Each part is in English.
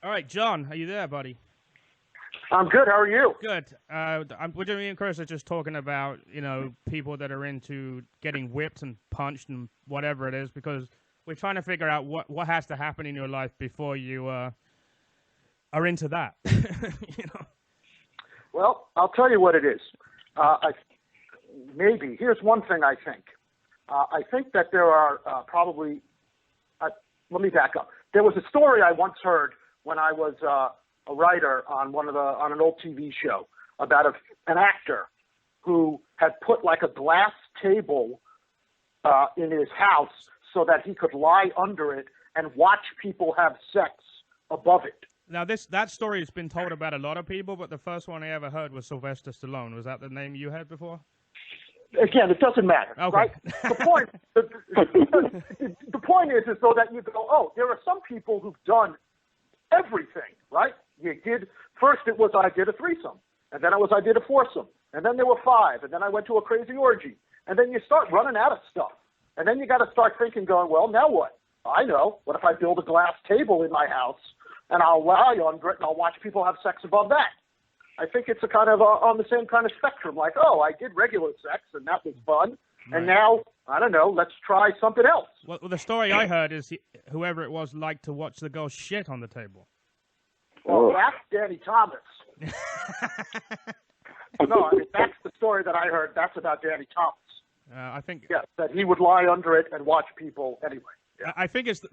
All right, John, are you there, buddy? I'm good. How are you? Good. We're me and Chris are just talking about, people that are into getting whipped and punched and whatever it is, because we're trying to figure out what has to happen in your life before you are into that. Well, I'll tell you what it is. Here's one thing I think. I think that there are probably. Let me back up. There was a story I once heard when I was a writer on on an old TV show about an actor who had put like a glass table in his house so that he could lie under it and watch people have sex above it. Now, that story has been told about a lot of people, but the first one I ever heard was Sylvester Stallone. Was that the name you had before? Again, it doesn't matter, okay. Right? The point is so that you go, oh, there are some people who've done everything, right? First it was I did a threesome, and then I did a foursome, and then there were 5, and then I went to a crazy orgy, and then you start running out of stuff, and then you got to start thinking, going, well, now what? I know. What if I build a glass table in my house, and I'll lie under it, and I'll watch people have sex above that? I think it's a kind of on the same kind of spectrum, like, oh, I did regular sex, and that was fun, and now, I don't know, let's try something else. Well, the story I heard is whoever it was liked to watch the girl shit on the table. Well, that's Danny Thomas. No, I mean, that's the story that I heard. That's about Danny Thomas. I think. Yeah, that he would lie under it and watch people anyway. Yeah. I think it's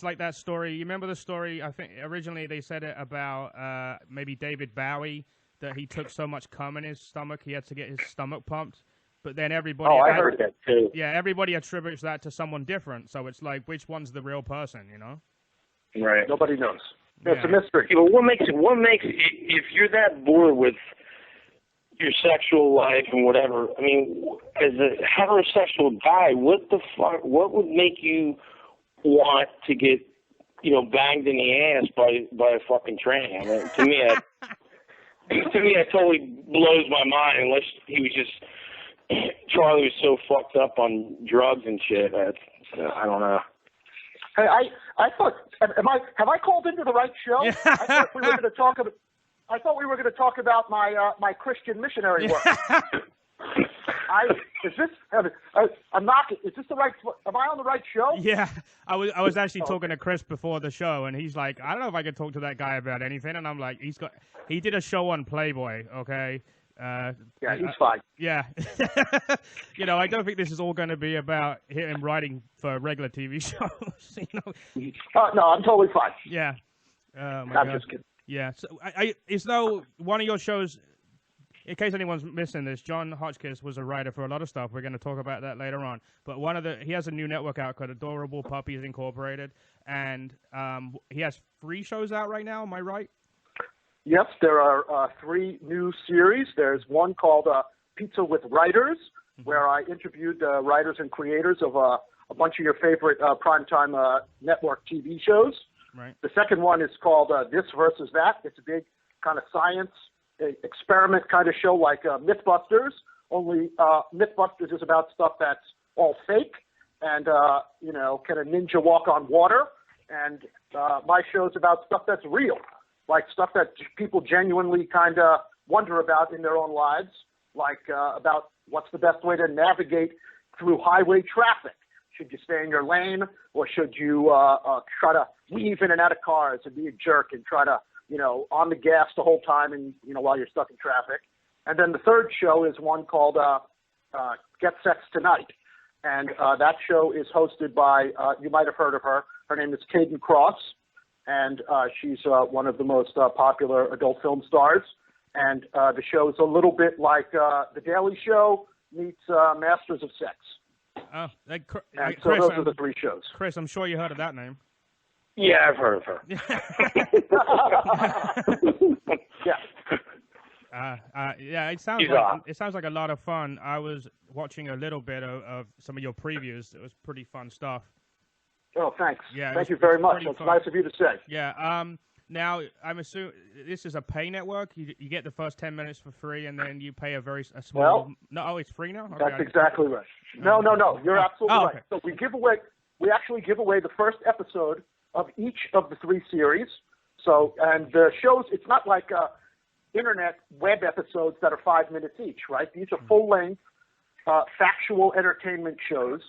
like that story. You remember the story? I think originally they said it about maybe David Bowie, that he took so much cum in his stomach he had to get his stomach pumped. But then everybody. Oh, I heard that too. Yeah, everybody attributes that to someone different. So it's like, which one's the real person? Right. Nobody knows. It's a mystery. Yeah, but what makes if you're that bored with your sexual life and whatever? I mean, as a heterosexual guy, what the fuck? What would make you want to get, banged in the ass by a fucking train? I mean, to me, that totally blows my mind. Unless he was just Charlie was so fucked up on drugs and shit. I don't know. Hey, I thought, have I called into the right show? Yeah. I thought we were going to talk about my Christian missionary work. I'm not. Is this the right? Am I on the right show? Yeah, I was actually talking to Chris before the show, and he's like, I don't know if I could talk to that guy about anything, and I'm like, he did a show on Playboy, okay. Yeah, he's fine. Yeah. I don't think this is all going to be about him writing for regular TV shows. No, I'm totally fine. Yeah. I'm just kidding. Yeah. So it's though one of your shows, in case anyone's missing this, Jon Hotchkiss was a writer for a lot of stuff. We're going to talk about that later on. But he has a new network out called Adorable Puppies Incorporated, and he has 3 shows out right now. Am I right? Yes, there are 3 new series. There's one called Pizza with Writers, where I interviewed writers and creators of a bunch of your favorite primetime network TV shows. Right. The second one is called This Versus That. It's a big kind of science experiment kind of show like Mythbusters, only Mythbusters is about stuff that's all fake and, can a ninja walk on water? And my show's about stuff that's real. Like stuff that people genuinely kind of wonder about in their own lives, like about what's the best way to navigate through highway traffic. Should you stay in your lane, or should you try to weave in and out of cars and be a jerk and try to, on the gas the whole time and, while you're stuck in traffic? And then the third show is one called Get Sex Tonight. And that show is hosted by, you might have heard of her. Her name is Caden Cross. And she's one of the most popular adult film stars. And the show is a little bit like The Daily Show meets Masters of Sex. Oh, Chris, so those are the 3 shows. Chris, I'm sure you heard of that name. Yeah, I've heard of her. Yeah. It sounds like a lot of fun. I was watching a little bit of some of your previews. It was pretty fun stuff. Oh, thanks. Yeah, Thank you very much. That's nice of you to say. Yeah. Now, I'm assuming this is a pay network. You get the first 10 minutes for free, and then you pay a small. Well, no, it's free now. Okay, that's exactly right. No. You're absolutely right. So we actually give away the first episode of each of the 3 series. So, and the shows, it's not like internet web episodes that are 5 minutes each, right? These are full-length, factual entertainment shows.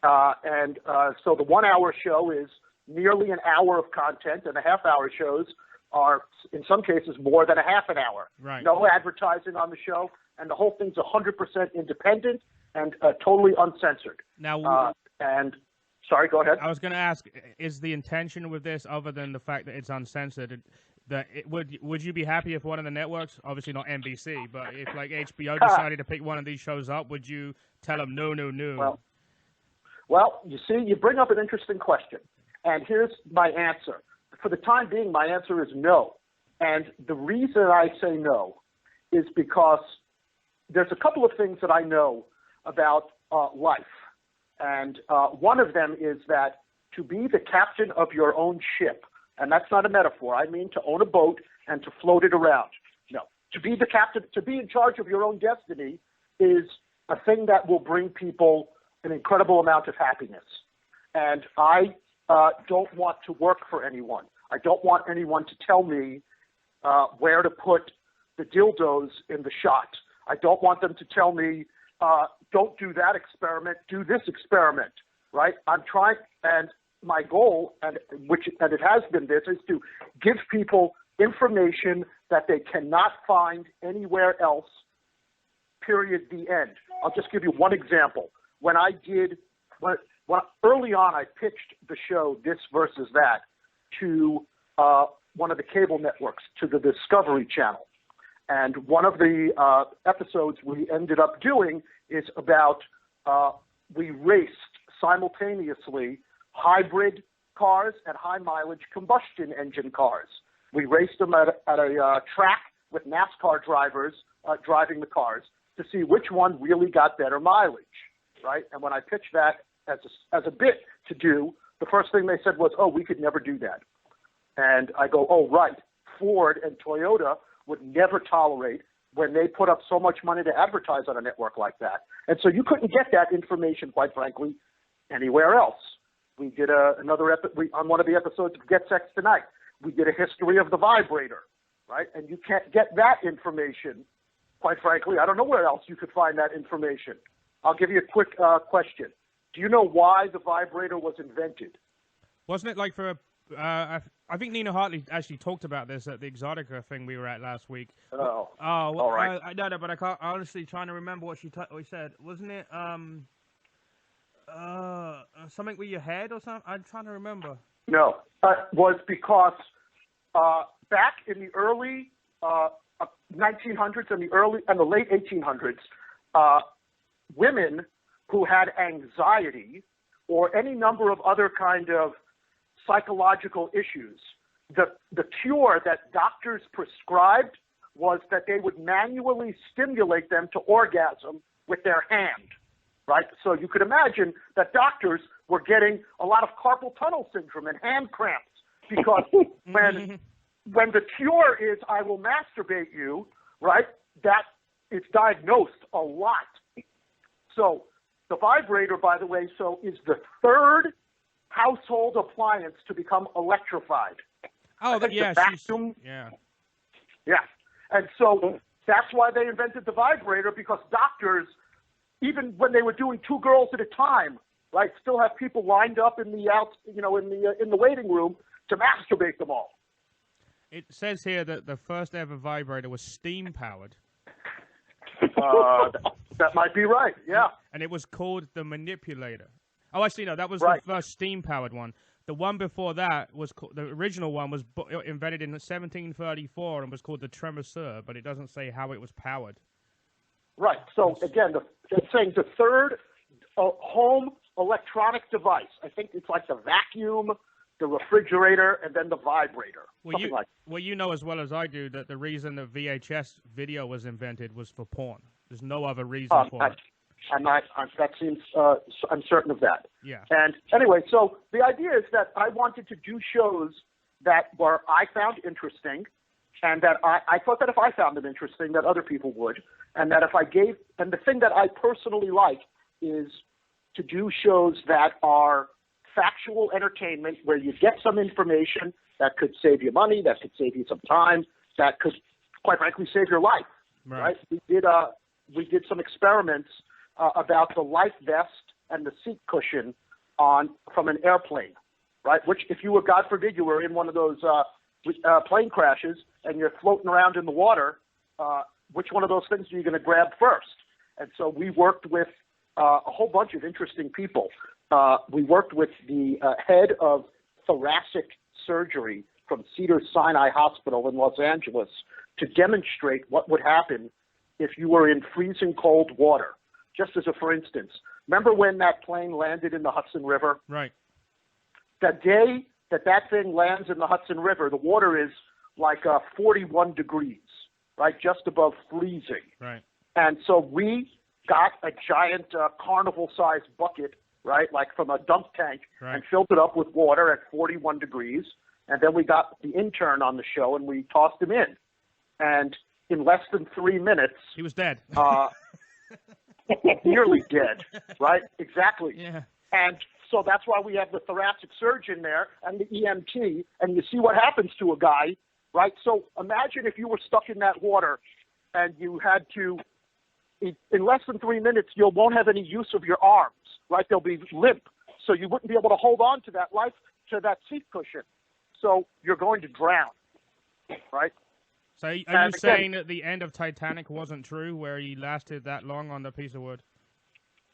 So the 1 hour show is nearly an hour of content, and the half-hour shows are, in some cases, more than a half an hour. Right. No advertising on the show, and the whole thing's 100% independent and totally uncensored. Now, sorry, go ahead. I was going to ask, is the intention with this, other than the fact that it's uncensored, would you be happy if one of the networks, obviously not NBC, but if like HBO decided to pick one of these shows up, would you tell them no? Well, you see, you bring up an interesting question, and here's my answer. For the time being, my answer is no. And the reason I say no is because there's a couple of things that I know about life. And one of them is that to be the captain of your own ship, and that's not a metaphor, I mean to own a boat and to float it around. No, to be the captain, to be in charge of your own destiny is a thing that will bring people an incredible amount of happiness. And I don't want to work for anyone. I don't want anyone to tell me where to put the dildos in the shot. I don't want them to tell me, don't do that experiment, do this experiment, right? I'm trying, and my goal, and it has been this, is to give people information that they cannot find anywhere else, period, the end. I'll just give you one example. When early on I pitched the show This versus That to one of the cable networks, to the Discovery Channel. And one of the episodes we ended up doing is about we raced simultaneously hybrid cars and high-mileage combustion engine cars. We raced them at a track with NASCAR drivers driving the cars to see which one really got better mileage, right? And when I pitched that as a bit to do, the first thing they said was, oh, we could never do that. And I go, oh, right. Ford and Toyota would never tolerate when they put up so much money to advertise on a network like that. And so you couldn't get that information, quite frankly, anywhere else. We did on one of the episodes of Get Sex Tonight, we did a history of the vibrator, right? And you can't get that information, quite frankly. I don't know where else you could find that information. I'll give you a quick question. Do you know why the vibrator was invented? Wasn't it like for I think Nina Hartley actually talked about this at the Exotica thing we were at last week. Oh, well, all right. No, but I can't honestly trying to remember what she said. Wasn't it something with your head or something? I'm trying to remember. No, it was because back in the early 1900s and the late 1800s, women who had anxiety or any number of other kind of psychological issues, the cure that doctors prescribed was that they would manually stimulate them to orgasm with their hand, right? So you could imagine that doctors were getting a lot of carpal tunnel syndrome and hand cramps because when the cure is I will masturbate you, right, that it's diagnosed a lot. So the vibrator, by the way, is the third household appliance to become electrified. Oh, yeah. Vacuum. Yeah. Yeah. And so that's why they invented the vibrator, because doctors, even when they were doing 2 girls at a time, right, still have people lined up in the in the waiting room to masturbate them all. It says here that the first ever vibrator was steam powered. That might be right. Yeah. And it was called the Manipulator. Oh, actually, no, that was right. The first steam-powered one. The one before that the original one was invented in 1734 and was called the Tremesseur, but it doesn't say how it was powered. Right. So again, it's saying the third home electronic device. I think it's like the vacuum, the refrigerator, and then the vibrator. Well, you know as well as I do that the reason that VHS video was invented was for porn. There's no other reason for it. I'm certain of that. Yeah. And anyway, so the idea is that I wanted to do shows that I found interesting, and that I thought that if I found them interesting, that other people would, and that and the thing that I personally like is to do shows that are factual entertainment where you get some information that could save you money, that could save you some time, that could, quite frankly, save your life. Right? We did some experiments about the life vest and the seat cushion from an airplane, right? Which, if you were, God forbid, you were in one of those plane crashes and you're floating around in the water, which one of those things are you going to grab first? And so we worked with a whole bunch of interesting people. We worked with the head of thoracic surgery from Cedars-Sinai Hospital in Los Angeles to demonstrate what would happen if you were in freezing cold water. Just as a for instance, remember when that plane landed in the Hudson River? Right. The day that thing lands in the Hudson River, the water is like 41 degrees, right, just above freezing. Right. And so we got a giant carnival-sized bucket, right, like from a dump tank, and filled it up with water at 41 degrees. And then we got the intern on the show, and we tossed him in. And in less than 3 minutes, he was dead. Nearly dead, right? Exactly. Yeah. And so that's why we have the thoracic surgeon there and the EMT, and you see what happens to a guy, right? So imagine if you were stuck in that water and you had to, in less than 3 minutes, you won't have any use of your arms, right? They'll be limp. So you wouldn't be able to hold on to that seat cushion. So you're going to drown, right? So are you saying that the end of Titanic wasn't true, where he lasted that long on the piece of wood?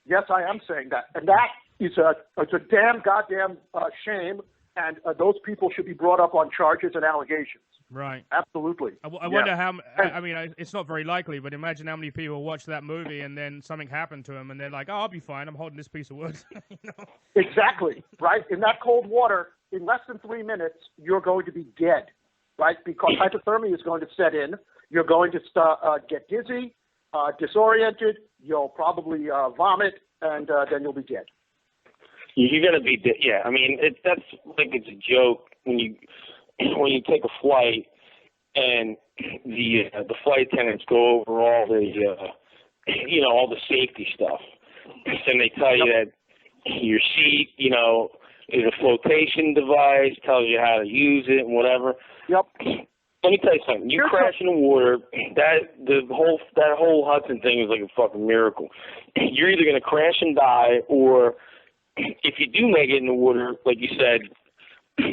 Yes, I am saying that. And that is it's a damn goddamn shame, and those people should be brought up on charges and allegations. Right. Absolutely. I wonder how, I mean, it's not very likely, but imagine how many people watch that movie and then something happened to them and they're like, oh, I'll be fine, I'm holding this piece of wood. You know? Exactly, right? In that cold water, in less than 3 minutes, you're going to be dead, right? Because hypothermia is going to set in. You're going to get dizzy, disoriented, you'll probably vomit, and then you'll be dead. You're going to be dead, yeah. I mean, that's like it's a joke when you take a flight and the flight attendants go over all the all the safety stuff, and they tell you that your seat, is a flotation device, tells you how to use it and whatever. Yep. Let me tell you something. You crash in the water, that whole Hudson thing is like a fucking miracle. You're either going to crash and die, or if you do make it in the water, like you said,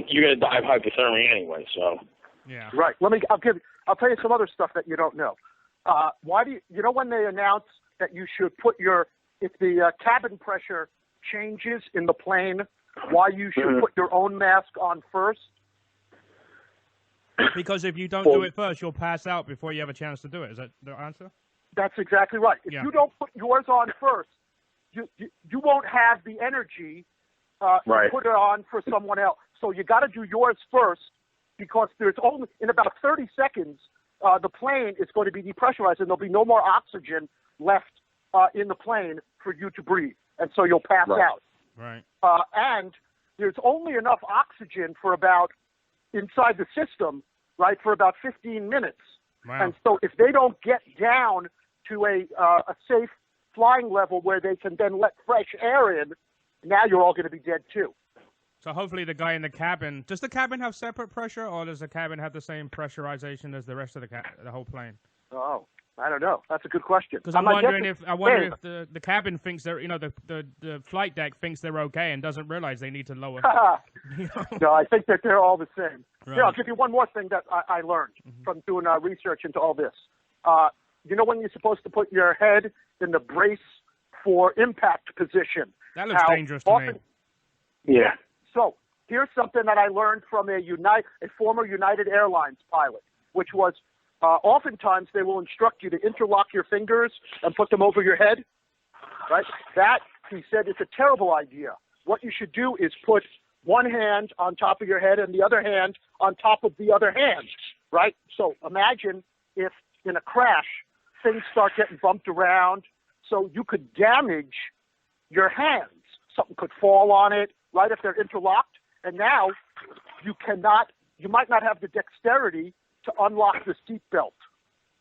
you're going to die of hypothermia anyway. So. Yeah. Right. I'll tell you some other stuff that you don't know. Why do you know when they announce that you should put if the cabin pressure changes in the plane, why you should put your own mask on first? Because if you don't do it first, you'll pass out before you have a chance to do it. Is that the answer? That's exactly right. If you don't put yours on first, you won't have the energy to put it on for someone else. So you got to do yours first, because there's only, in about 30 seconds, the plane is going to be depressurized and there'll be no more oxygen left in the plane for you to breathe. And so you'll pass out. Right. And there's only enough oxygen for about, inside the system, right, for about 15 minutes. Wow. And so if they don't get down to a safe flying level where they can then let fresh air in, now you're all going to be dead too. So hopefully the guy in the cabin, does the cabin have separate pressure, or does the cabin have the same pressurization as the rest of the whole plane? Oh, I don't know. That's a good question. Because I wonder if the cabin thinks they're, the flight deck thinks they're okay and doesn't realize they need to lower. No, I think that they're all the same. Right. Here, I'll give you one more thing that I learned from doing research into all this. You know when you're supposed to put your head in the brace for impact position? That looks dangerous to me. Yeah. So here's something that I learned from a former United Airlines pilot, which was oftentimes they will instruct you to interlock your fingers and put them over your head, right? That, he said, is a terrible idea. What you should do is put one hand on top of your head and the other hand on top of the other hand, right? So imagine if in a crash things start getting bumped around, so you could damage your hands. Something could fall on it, right, if they're interlocked, and now you might not have the dexterity to unlock the seatbelt.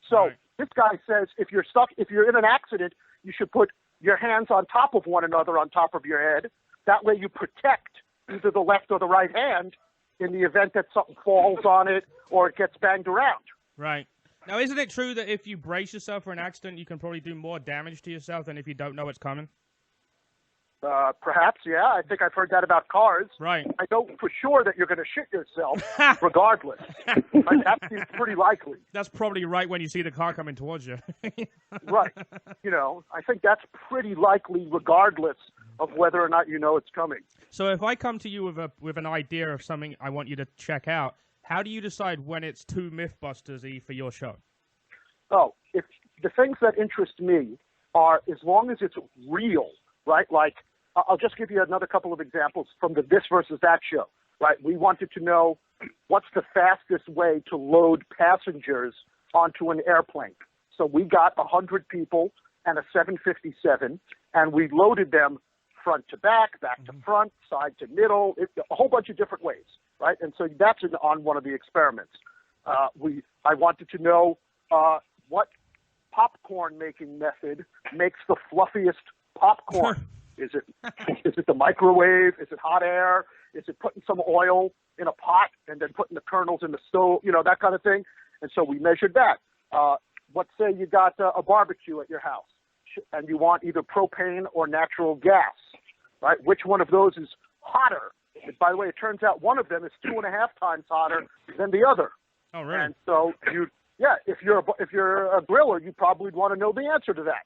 So This guy says if you're in an accident, you should put your hands on top of one another on top of your head. That way you protect either the left or the right hand, in the event that something falls on it or it gets banged around. Right. Now, isn't it true that if you brace yourself for an accident, you can probably do more damage to yourself than if you don't know it's coming? Perhaps, yeah. I think I've heard that about cars. Right. I know for sure that you're going to shit yourself regardless. Like, that seems pretty likely. That's probably right when you see the car coming towards you. Right. You know, I think that's pretty likely regardless of whether or not you know it's coming. So if I come to you with an idea of something I want you to check out, how do you decide when it's too Mythbusters-y for your show? Oh, if the things that interest me are, as long as it's real, right? Like, I'll just give you another couple of examples from the This versus That show, right? We wanted to know what's the fastest way to load passengers onto an airplane. So we got 100 people and a 757, and we loaded them front to back to front, side to middle, a whole bunch of different ways, right? And so that's on one of the experiments. I wanted to know what popcorn making method makes the fluffiest popcorn. Is it the microwave? Is it hot air? Is it putting some oil in a pot and then putting the kernels in the stove? You know, that kind of thing. And so we measured that. Let's say you got a barbecue at your house and you want either propane or natural gas, right? Which one of those is hotter? And by the way, it turns out one of them is 2.5 times hotter than the other. Oh, really? And so if you're a griller, you probably want to know the answer to that.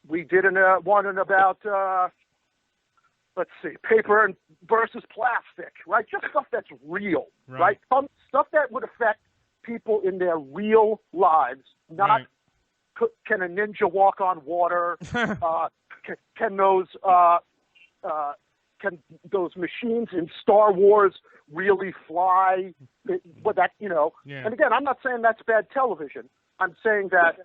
We did one about, let's see, paper versus plastic, right? Just stuff that's real, right? Stuff that would affect people in their real lives, not can a ninja walk on water? Can those machines in Star Wars really fly? But that, you know, and again, I'm not saying that's bad television. I'm saying that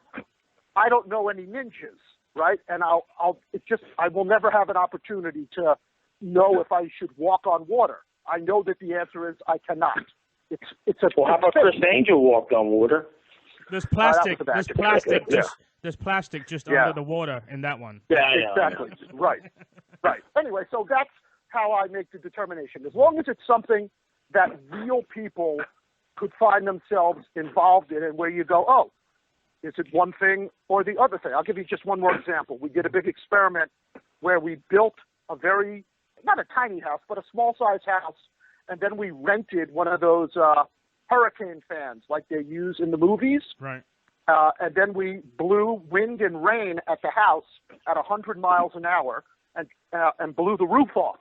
I don't know any ninjas. Right, and I will never have an opportunity to know if I should walk on water. I know that the answer is I cannot. Well, how about Chris Angel walked on water? There's plastic. There's plastic just under the water in that one. Yeah, exactly. Right. Anyway, so that's how I make the determination. As long as it's something that real people could find themselves involved in, and where you go, oh, is it one thing or the other thing? I'll give you just one more example. We did a big experiment where we built not a tiny house, but a small-size house, and then we rented one of those hurricane fans like they use in the movies. Right. And then we blew wind and rain at the house at 100 miles an hour and blew the roof off.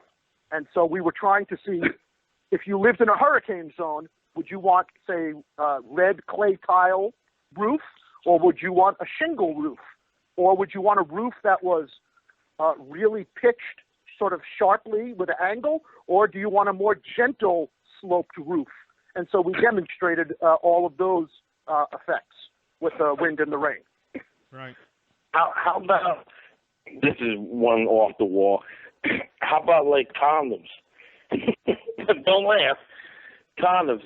And so we were trying to see if you lived in a hurricane zone, would you want, say, red clay tile roof? Or would you want a shingle roof? Or would you want a roof that was really pitched sort of sharply with an angle? Or do you want a more gentle sloped roof? And so we demonstrated all of those effects with the wind and the rain. Right. How about, this is one off the wall, how about like condoms? Don't laugh. Condoms.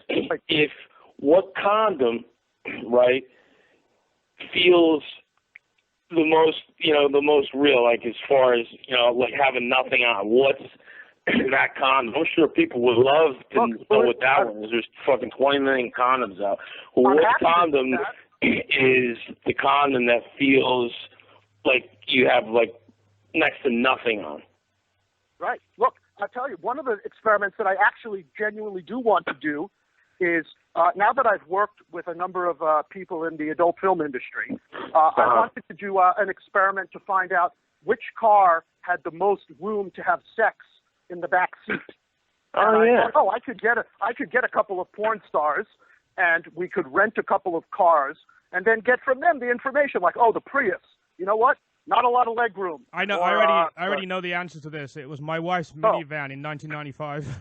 What condom, right, feels the most real, like as far as, like having nothing on. What's that condom? I'm sure people would love to know what that one is. There's fucking 20 million condoms out. What condom is the condom that feels like you have like next to nothing on? Right. Look, I'll tell you, one of the experiments that I actually genuinely do want to do is, now that I've worked with a number of people in the adult film industry, I wanted to do an experiment to find out which car had the most room to have sex in the back seat. I thought, I could get a couple of porn stars, and we could rent a couple of cars, and then get from them the information, like, oh, the Prius. You know what? Not a lot of leg room. I know. I already know the answer to this. It was my wife's minivan in 1995.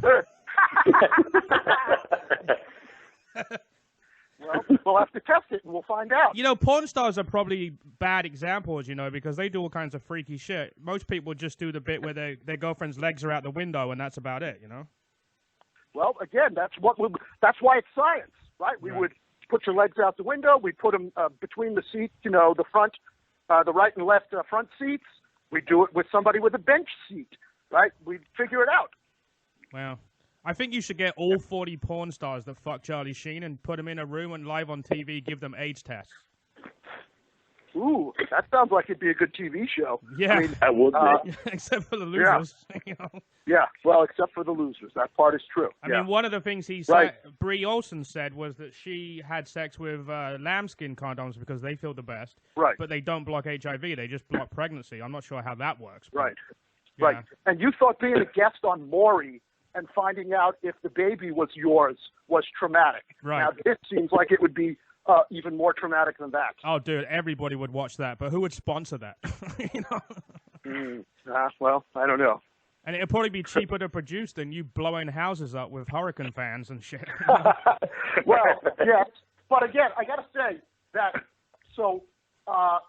Well, we'll have to test it, and we'll find out. Porn stars are probably bad examples, because they do all kinds of freaky shit. Most people just do the bit where their girlfriend's legs are out the window, and that's about it, Well, again, that's why it's science, right? We would put your legs out the window. We put them between the seats, the front, the right and left front seats. We do it with somebody with a bench seat, right? We figure it out. Wow. I think you should get all 40 porn stars that fuck Charlie Sheen and put them in a room and live on TV, give them age tests. Ooh, that sounds like it'd be a good TV show. Yeah. I mean, That would be. Except for the losers. You know? Yeah, well, except for the losers. That part is true. I mean, one of the things he said, Right. Brie Olson said, was that she had sex with lambskin condoms because they feel the best. Right. But they don't block HIV. They just block pregnancy. I'm not sure how that works. But, Right. yeah. Right. And you thought being a guest on Maury and finding out if the baby was yours was traumatic. Right. Now, this seems like it would be even more traumatic than that. Oh, dude, everybody would watch that. But who would sponsor that? You know? Well, I don't know. And it'd probably be cheaper to produce than you blowing houses up with hurricane fans and shit. Well, yes. But again, I got to say that, so I'll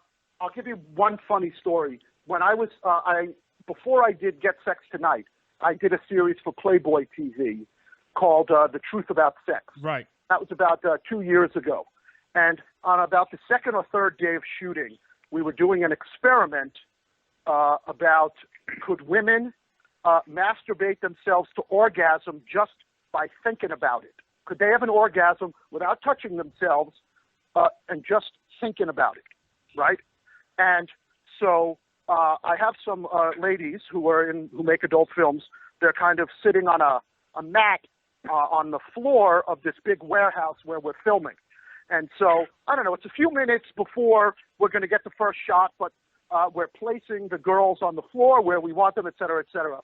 give you one funny story. When I was, before I did Get Sex Tonight, I did a series for Playboy TV called The Truth About Sex. Right. That was about 2 years ago. And on about the second or third day of shooting, we were doing an experiment about could women masturbate themselves to orgasm just by thinking about it? Could they have an orgasm without touching themselves and just thinking about it, right? And so I have some ladies who make adult films. They're kind of sitting on a mat on the floor of this big warehouse where we're filming. And so, I don't know, it's a few minutes before we're going to get the first shot, but we're placing the girls on the floor where we want them, et cetera, et cetera.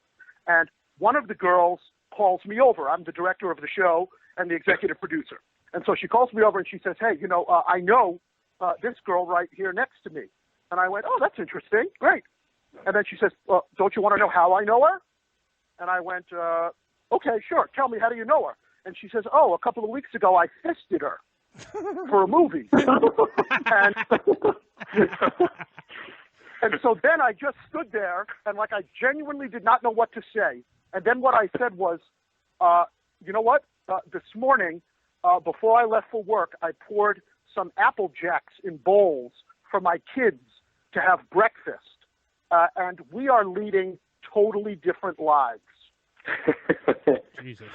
And one of the girls calls me over. I'm the director of the show and the executive producer. And so she calls me over and she says, hey, I know this girl right here next to me. And I went, oh, that's interesting. Great. And then she says, well, don't you want to know how I know her? And I went, okay, sure. Tell me, how do you know her? And she says, oh, a couple of weeks ago I fisted her for a movie. and so then I just stood there and I genuinely did not know what to say. And then what I said was, you know what? This morning, before I left for work, I poured some Apple Jacks in bowls for my kids to have breakfast. And we are leading totally different lives. Jesus.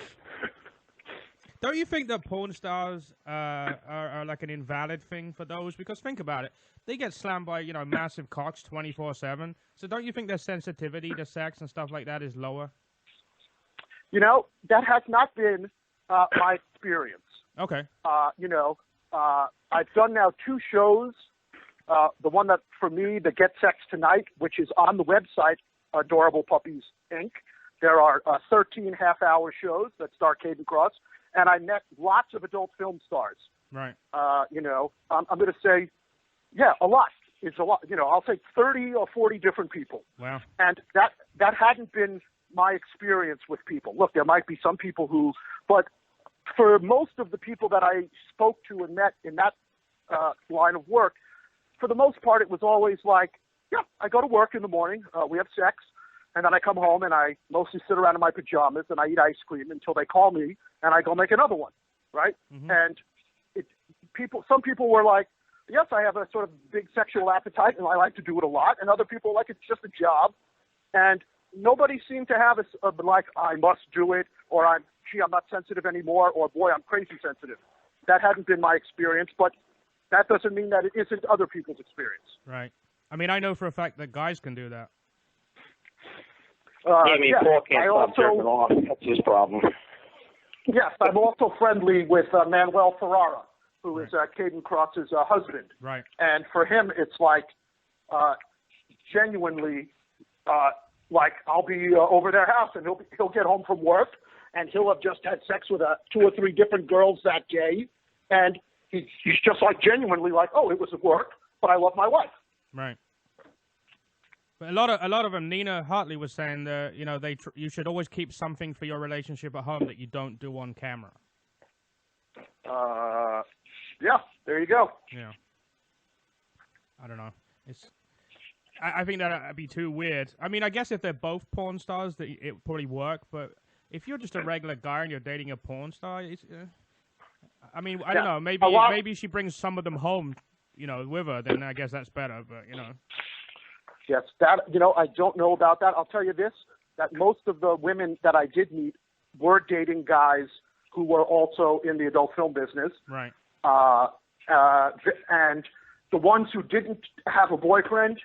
Don't you think that porn stars are like an invalid thing for those? Because think about it. They get slammed by, massive cocks 24/7. So don't you think their sensitivity to sex and stuff like that is lower? That has not been my experience. Okay. I've done now 2 shows. The one that, for me, the Get Sex Tonight, which is on the website, Adorable Puppies, Inc. There are 13 half-hour shows that star Caden Cross, and I met lots of adult film stars. Right. I'm going to say, yeah, a lot. It's a lot. I'll say 30 or 40 different people. Wow. And that hadn't been my experience with people. Look, there might be some people but for most of the people that I spoke to and met in that line of work, for the most part, it was always like, yeah, I go to work in the morning, we have sex, and then I come home and I mostly sit around in my pajamas and I eat ice cream until they call me and I go make another one, right? Mm-hmm. And some people were like, yes, I have a sort of big sexual appetite and I like to do it a lot, and other people like it's just a job, and nobody seemed to have like, I must do it, or I'm not sensitive anymore, or boy, I'm crazy sensitive. That hadn't been my experience, but that doesn't mean that it isn't other people's experience. Right. I mean, I know for a fact that guys can do that. Paul can't stop jerking off. That's his problem. Yes, I'm also friendly with Manuel Ferrara, who is Caden Cross's husband. Right. And for him, it's like genuinely, like I'll be over their house and he'll get home from work and he'll have just had sex with 2 or 3 different girls that day, and he's just like genuinely like, oh, it was at work, but I love my wife. Right. But a lot of them. Nina Hartley was saying that you should always keep something for your relationship at home that you don't do on camera. Yeah, there you go. Yeah. I don't know. I think that'd be too weird. I mean, I guess if they're both porn stars, that it would probably work. But if you're just a regular guy and you're dating a porn star, I mean, I don't know. Maybe she brings some of them home, with her. Then I guess that's better. But Yes, that I don't know about that. I'll tell you this: that most of the women that I did meet were dating guys who were also in the adult film business. Right. And the ones who didn't have a boyfriend,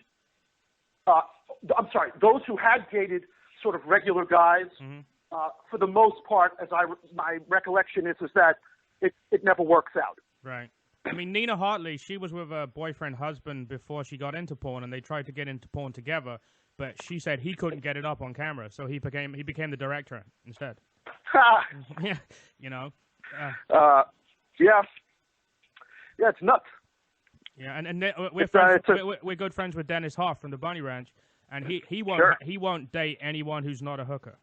I'm sorry, those who had dated sort of regular guys, for the most part, my recollection is that it never works out. Right. I mean, Nina Hartley, she was with a husband before she got into porn, and they tried to get into porn together, but she said he couldn't get it up on camera, so he became the director instead. Yeah, you know. Yeah, it's nuts. Yeah, and we're good friends with Dennis Hoff from the Bunny Ranch, and he won't date anyone who's not a hooker.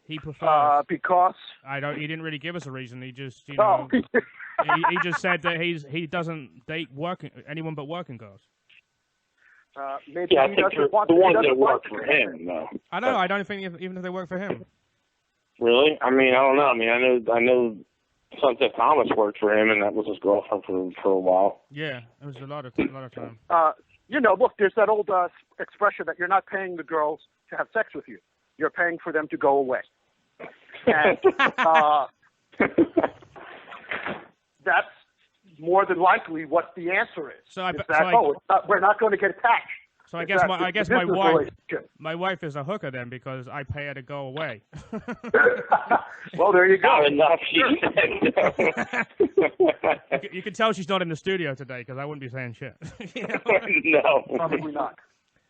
He prefers because he didn't really give us a reason. He just he just said that he doesn't date anyone but working girls. Maybe I think the ones that work for him, though. I know. I don't think even if they work for him. Really? I mean, I don't know. I mean, I know Sunset Thomas worked for him, and that was his girlfriend for a while. Yeah, it was a lot of time. Look, there's that old expression that you're not paying the girls to have sex with you. You're paying for them to go away. And that's more than likely what the answer is. We're not going to get attached. So I guess my wife is a hooker then, because I pay her to go away. Well, there you go. Not enough, she said. You can tell she's not in the studio today, because I wouldn't be saying shit. No, probably not.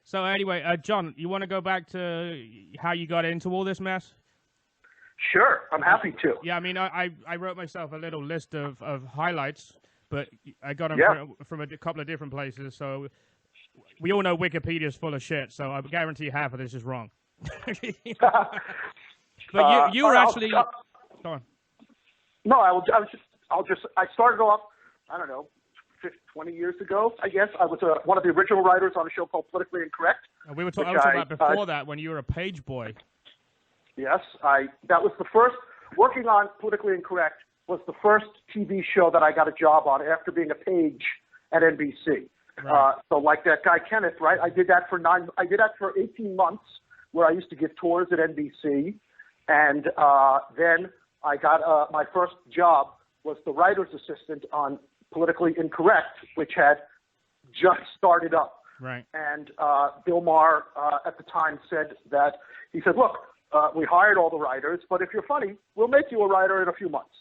So anyway, John, you want to go back to how you got into all this mess? Sure, I'm happy to. Yeah, I mean, I wrote myself a little list of highlights, but I got them from a couple of different places. So we all know Wikipedia's full of shit, so I guarantee half of this is wrong. But you were actually... Go on. No, I started off, I don't know, 20 years ago, I guess. I was one of the original writers on a show called Politically Incorrect. And I was talking about before that, when you were a page boy. Yes, that was the first, working on Politically Incorrect was the first TV show that I got a job on after being a page at NBC. Right. So like that guy Kenneth, right? I did that for 18 months, where I used to give tours at NBC. And then I got my first job was the writer's assistant on Politically Incorrect, which had just started up. Right. And Bill Maher at the time said that, he said, look, we hired all the writers, but if you're funny, we'll make you a writer in a few months.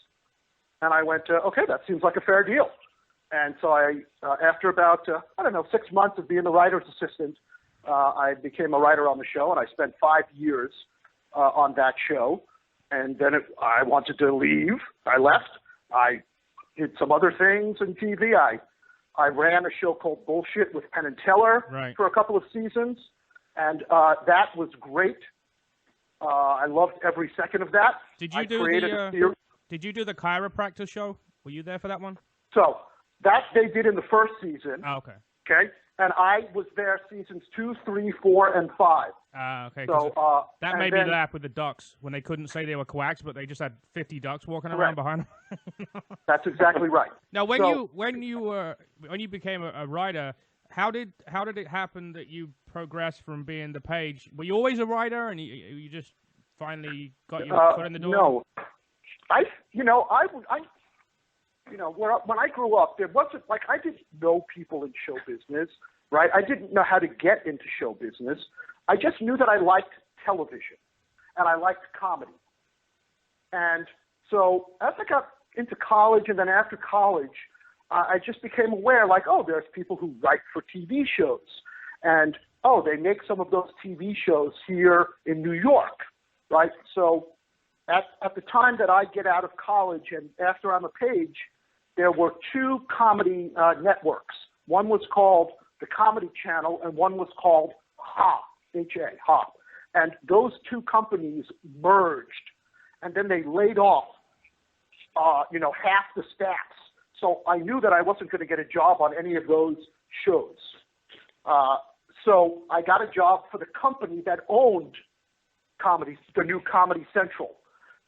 And I went, okay, that seems like a fair deal. And so after about, 6 months of being the writer's assistant, I became a writer on the show, and I spent 5 years on that show. And then I wanted to leave. I left. I did some other things in TV. I ran a show called Bullshit with Penn and Teller for a couple of seasons, and that was great. I loved every second of that. Did you do the chiropractor show? Were you there for that one? So that they did in the first season. Oh, okay. Okay. And I was there seasons 2, 3, 4, and 5. Okay. So that made me laugh with the ducks when they couldn't say they were quacks, but they just had 50 ducks walking around behind them. That's exactly right. Now, when you became a writer, how did it happen that you progressed from being the page? Were you always a writer, and you just finally got your foot in the door? No, when I grew up, there wasn't I didn't know people in show business, right? I didn't know how to get into show business. I just knew that I liked television and I liked comedy. And so as I got into college and then after college, I just became aware, there's people who write for TV shows. And, they make some of those TV shows here in New York, right? So at the time that I get out of college and after I'm a page, there were 2 comedy networks. One was called the Comedy Channel and one was called HOP, H-A, HOP. And those 2 companies merged, and then they laid off, half the staffs. So I knew that I wasn't going to get a job on any of those shows. So I got a job for the company that owned the new Comedy Central.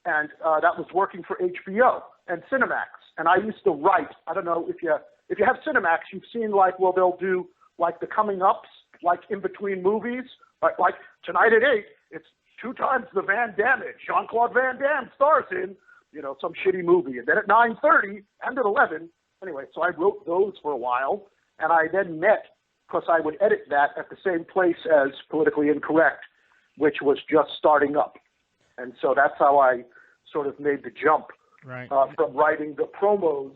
And that was working for HBO and Cinemax. And I used to write. I don't know if you have Cinemax, you've seen they'll do the coming ups, in between movies. Like tonight at 8, it's 2 times the Van Damme. Jean-Claude Van Damme stars in, some shitty movie. And then at 9:30 and at 11, anyway, so I wrote those for a while. And I then met, because I would edit that at the same place as Politically Incorrect, which was just starting up. And so that's how I sort of made the jump from writing the promos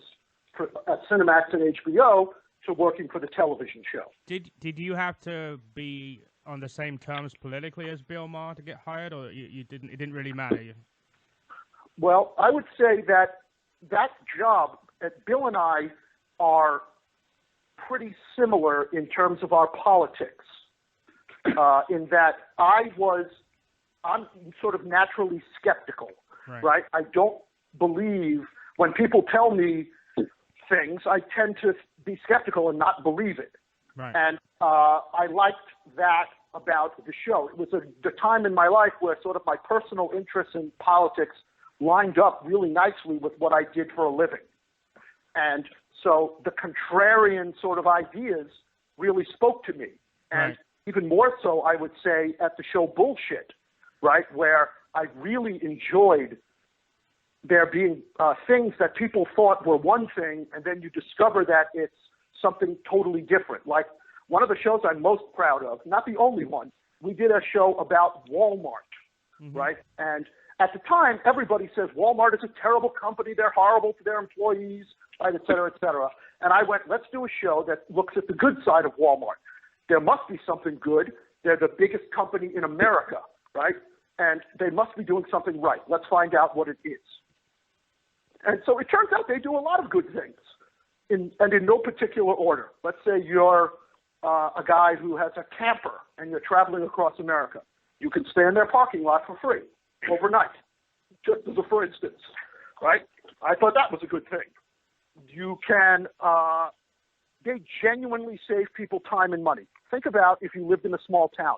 at Cinemax and HBO to working for the television show. Did you have to be on the same terms politically as Bill Maher to get hired, or you didn't? It didn't really matter. Well, I would say that job, Bill and I are pretty similar in terms of our politics, in that I'm sort of naturally skeptical, right? I don't believe, when people tell me things, I tend to be skeptical and not believe it. Right. And I liked that about the show. It was the time in my life where sort of my personal interests in politics lined up really nicely with what I did for a living. And so the contrarian sort of ideas really spoke to me. And even more so, I would say, at the show Bullshit, right, where I really enjoyed there being things that people thought were one thing, and then you discover that it's something totally different. Like one of the shows I'm most proud of, not the only one, we did a show about Walmart, right? And at the time, everybody says Walmart is a terrible company, they're horrible to their employees, right, et cetera, et cetera. And I went, let's do a show that looks at the good side of Walmart. There must be something good. They're the biggest company in America, right? And they must be doing something right. Let's find out what it is. And so it turns out they do a lot of good things, in no particular order. Let's say you're a guy who has a camper and you're traveling across America. You can stay in their parking lot for free overnight, just as a for instance, right? I thought that was a good thing. You can, they genuinely save people time and money. Think about if you lived in a small town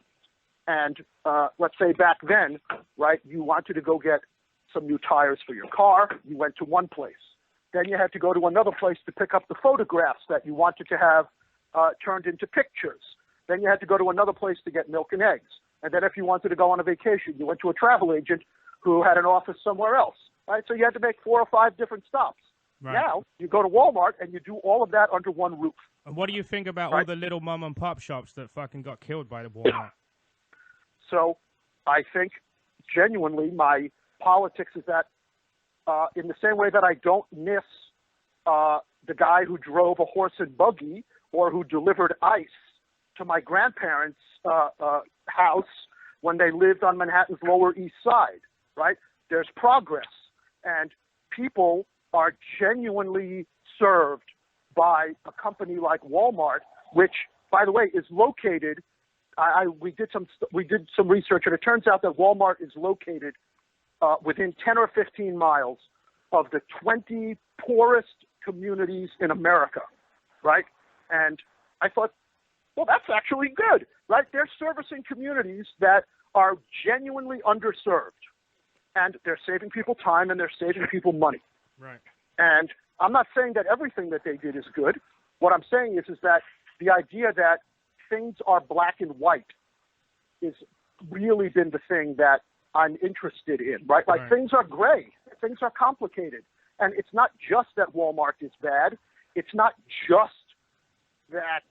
and let's say back then, right, you wanted to go get some new tires for your car. You went to one place. Then you had to go to another place to pick up the photographs that you wanted to have turned into pictures. Then you had to go to another place to get milk and eggs. And then if you wanted to go on a vacation, you went to a travel agent who had an office somewhere else, right? So you had to make 4 or 5 different stops. Right. Now you go to Walmart and you do all of that under one roof. And what do you think about all the little mom and pop shops that fucking got killed by the Walmart? So I think genuinely my politics is that in the same way that I don't miss the guy who drove a horse and buggy or who delivered ice to my grandparents' house when they lived on Manhattan's Lower East Side, right? There's progress, and people are genuinely served by a company like Walmart, which, by the way, is located. We did some research, and it turns out that Walmart is located within 10 or 15 miles of the 20 poorest communities in America, right? And I thought, well, that's actually good, right? They're servicing communities that are genuinely underserved, and they're saving people time and they're saving people money. Right. And I'm not saying that everything that they did is good. What I'm saying is that the idea that things are black and white has really been the thing that I'm interested in, right? Like things are gray, things are complicated. And it's not just that Walmart is bad. It's not just that,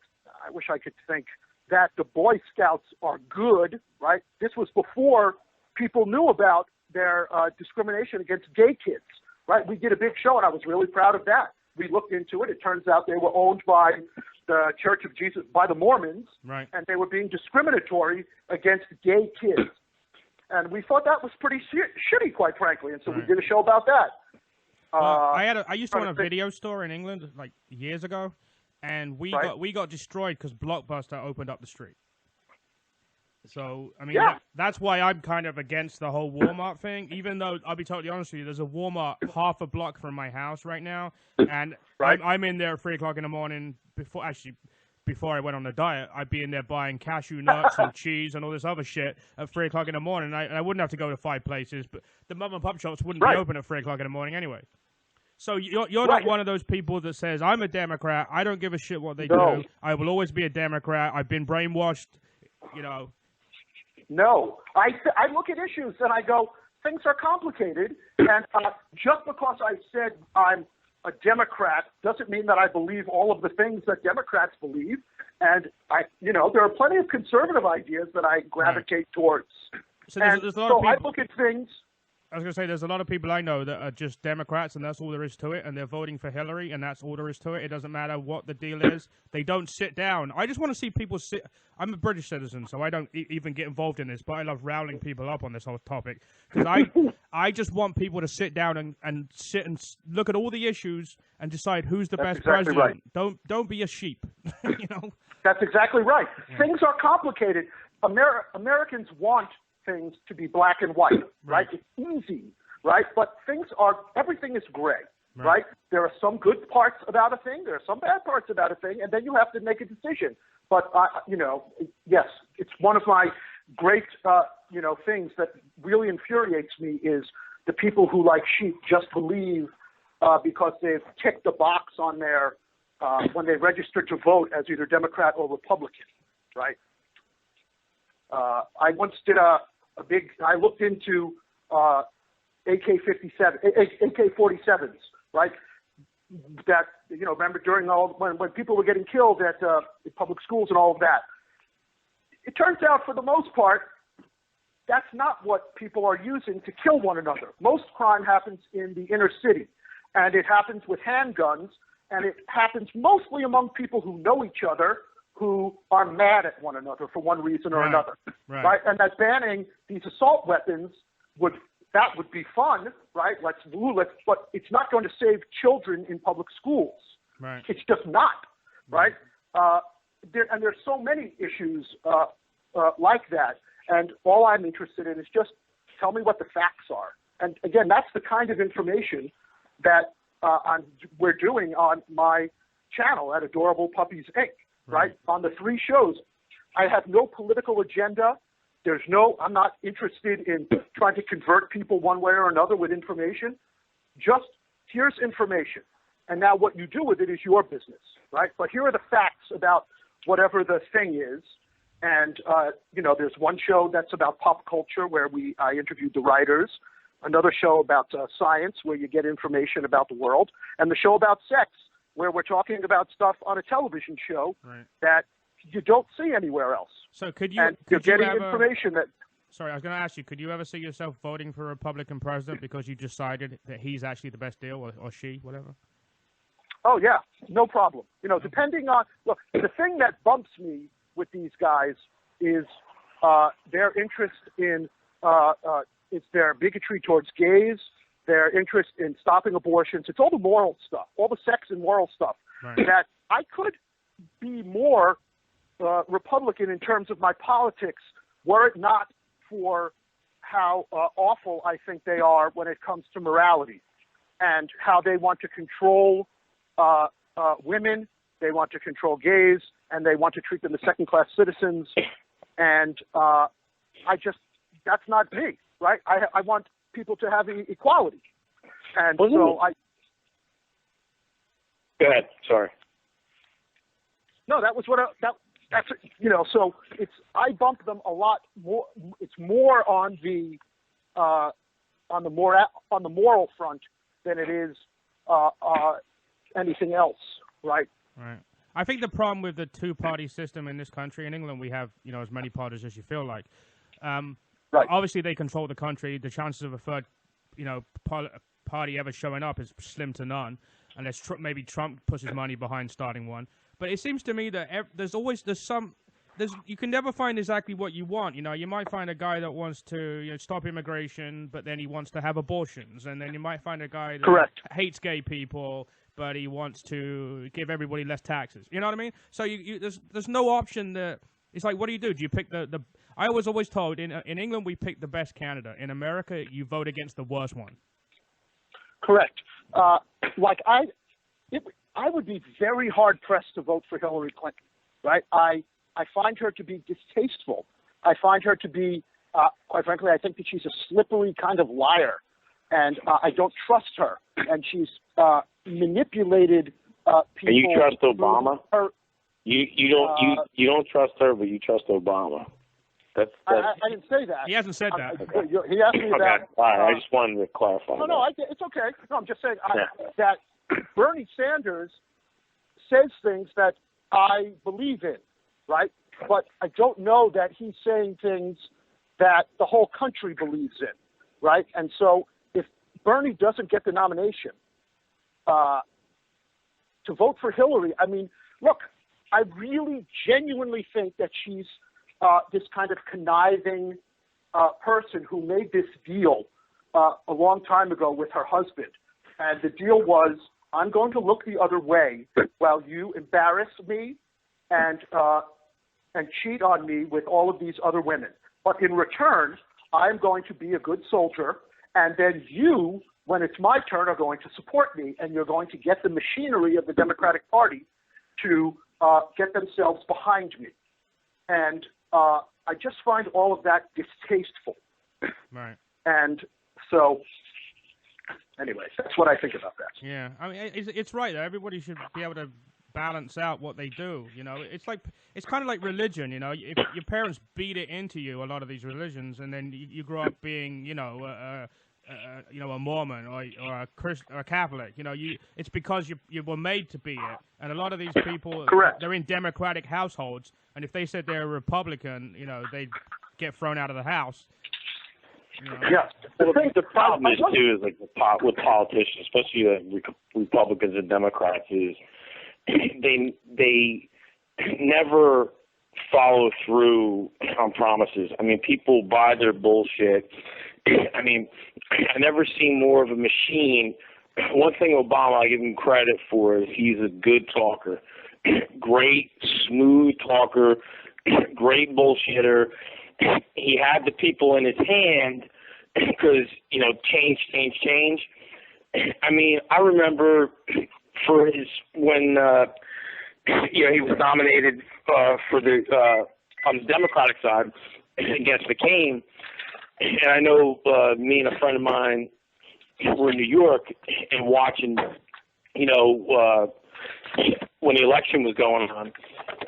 I wish I could think, that the Boy Scouts are good, right? This was before people knew about their discrimination against gay kids, right? We did a big show, and I was really proud of that. We looked into it. It turns out they were owned by the Church of Jesus, by the Mormons, right, and they were being discriminatory against gay kids. And we thought that was pretty shitty, quite frankly, and so we did a show about that. I used to own a video store in England like years ago, and we got destroyed because Blockbuster opened up the street. So, I mean, that's why I'm kind of against the whole Walmart thing, even though, I'll be totally honest with you, there's a Walmart half a block from my house right now, and I'm in there at 3 o'clock in the morning before I went on the diet. I'd be in there buying cashew nuts and cheese and all this other shit at 3 o'clock in the morning. I wouldn't have to go to 5 places, but the mom and pop shops wouldn't be open at 3 o'clock in the morning anyway. So you're not one of those people that says, I'm a Democrat, I don't give a shit what they do, I will always be a Democrat, I've been brainwashed, you know. No. I look at issues and I go, things are complicated, and just because I said I'm a Democrat doesn't mean that I believe all of the things that Democrats believe. And there are plenty of conservative ideas that I gravitate towards. So there's a lot of people, I look at things. I was going to say, there's a lot of people I know that are just Democrats, and that's all there is to it, and they're voting for Hillary, and that's all there is to it. It doesn't matter what the deal is. They don't sit down. I just want to see people sit. I'm a British citizen, so I don't even get involved in this, but I love riling people up on this whole topic. Because I just want people to sit down and sit and look at all the issues and decide who's the best exactly president. Right. Don't be a sheep. That's exactly right. Yeah. Things are complicated. Americans want things to be black and white, right? It's easy, right? But everything is gray, right? There are some good parts about a thing, there are some bad parts about a thing, and then you have to make a decision. But, yes, it's one of my great, things that really infuriates me is the people who, like sheep, just believe because they've ticked a box on their, when they register to vote as either Democrat or Republican, right? I once did I looked into AK-47s, right? That, remember during when people were getting killed at public schools and all of that. It turns out for the most part, that's not what people are using to kill one another. Most crime happens in the inner city, and it happens with handguns, and it happens mostly among people who know each other, who are mad at one another for one reason or another, right? And that banning these assault weapons would be fun, right? But it's not going to save children in public schools. Right. It's just not, right? There's so many issues like that, and all I'm interested in is just tell me what the facts are. And again, that's the kind of information that we're doing on my channel at Adorable Puppies Inc. Right? On the 3 shows, I have no political agenda. I'm not interested in trying to convert people one way or another with information. Just here's information. And now what you do with it is your business, right? But here are the facts about whatever the thing is. And, there's one show that's about pop culture where I interviewed the writers, another show about science where you get information about the world, and the show about sex, where we're talking about stuff on a television show that you don't see anywhere else. So could you're getting information that... Sorry, I was going to ask you, could you ever see yourself voting for a Republican president because you decided that he's actually the best deal, or she, whatever? Oh, yeah, no problem. Depending on... Look, the thing that bumps me with these guys is their interest in... it's their bigotry towards gays, their interest in stopping abortions. It's all the moral stuff, all the sex and moral stuff that I could be more Republican in terms of my politics were it not for how awful I think they are when it comes to morality and how they want to control women, they want to control gays, and they want to treat them as second-class citizens. And that's not me, right? I want people to have equality. And so Go ahead. Sorry. No, that was what that's so I bump them a lot more. It's more on the moral front than it is anything else, right? Right. I think the problem with the 2-party system in this country, in England, we have as many parties as you feel like. Right. Obviously, they control the country. The chances of a third, party ever showing up is slim to none, unless maybe Trump puts his money behind starting one. But it seems to me that you can never find exactly what you want. You might find a guy that wants to stop immigration, but then he wants to have abortions, and then you might find a guy that hates gay people, but he wants to give everybody less taxes. You know what I mean? So there's no option that it's like, what do? Do you pick the I was always told in England we pick the best candidate. In America, you vote against the worst one. Correct. I would be very hard pressed to vote for Hillary Clinton. Right. I find her to be distasteful. I find her to be, quite frankly, I think that she's a slippery kind of liar, and I don't trust her. And she's manipulated people. And you trust Obama? You don't trust her, but you trust Obama. I didn't say that. He hasn't said that. He asked me that. All right, I just wanted to clarify. No, it's okay. No, I'm just saying that Bernie Sanders says things that I believe in, right? But I don't know that he's saying things that the whole country believes in, right? And so if Bernie doesn't get the nomination to vote for Hillary, I mean, look, I really genuinely think that she's this kind of conniving person who made this deal a long time ago with her husband. And the deal was, I'm going to look the other way while you embarrass me and cheat on me with all of these other women. But in return, I'm going to be a good soldier, and then you, when it's my turn, are going to support me, and you're going to get the machinery of the Democratic Party to get themselves behind me. And I just find all of that distasteful. Right. And so, anyway, that's what I think about that. Yeah, I mean, it's right. Everybody should be able to balance out what they do. You know, it's kind of like religion. You know, if your parents beat it into you, a lot of these religions, and then you grow up being, a Mormon or a Christian or a Catholic. You know, it's because you were made to be it. And a lot of these people, correct, they're in Democratic households, and if they said they're a Republican, you know, they'd get thrown out of the house. You know? Yeah. Well, the problem is too is like with politicians, especially Republicans and Democrats, is they never follow through on promises. I mean, people buy their bullshit. I mean, I never seen more of a machine. One thing Obama I give him credit for is he's a good talker, great smooth talker, great bullshitter. He had the people in his hand because, change. I mean, I remember for when he was nominated for the on the Democratic side against McCain, and I know me and a friend of mine were in New York and watching, when the election was going on,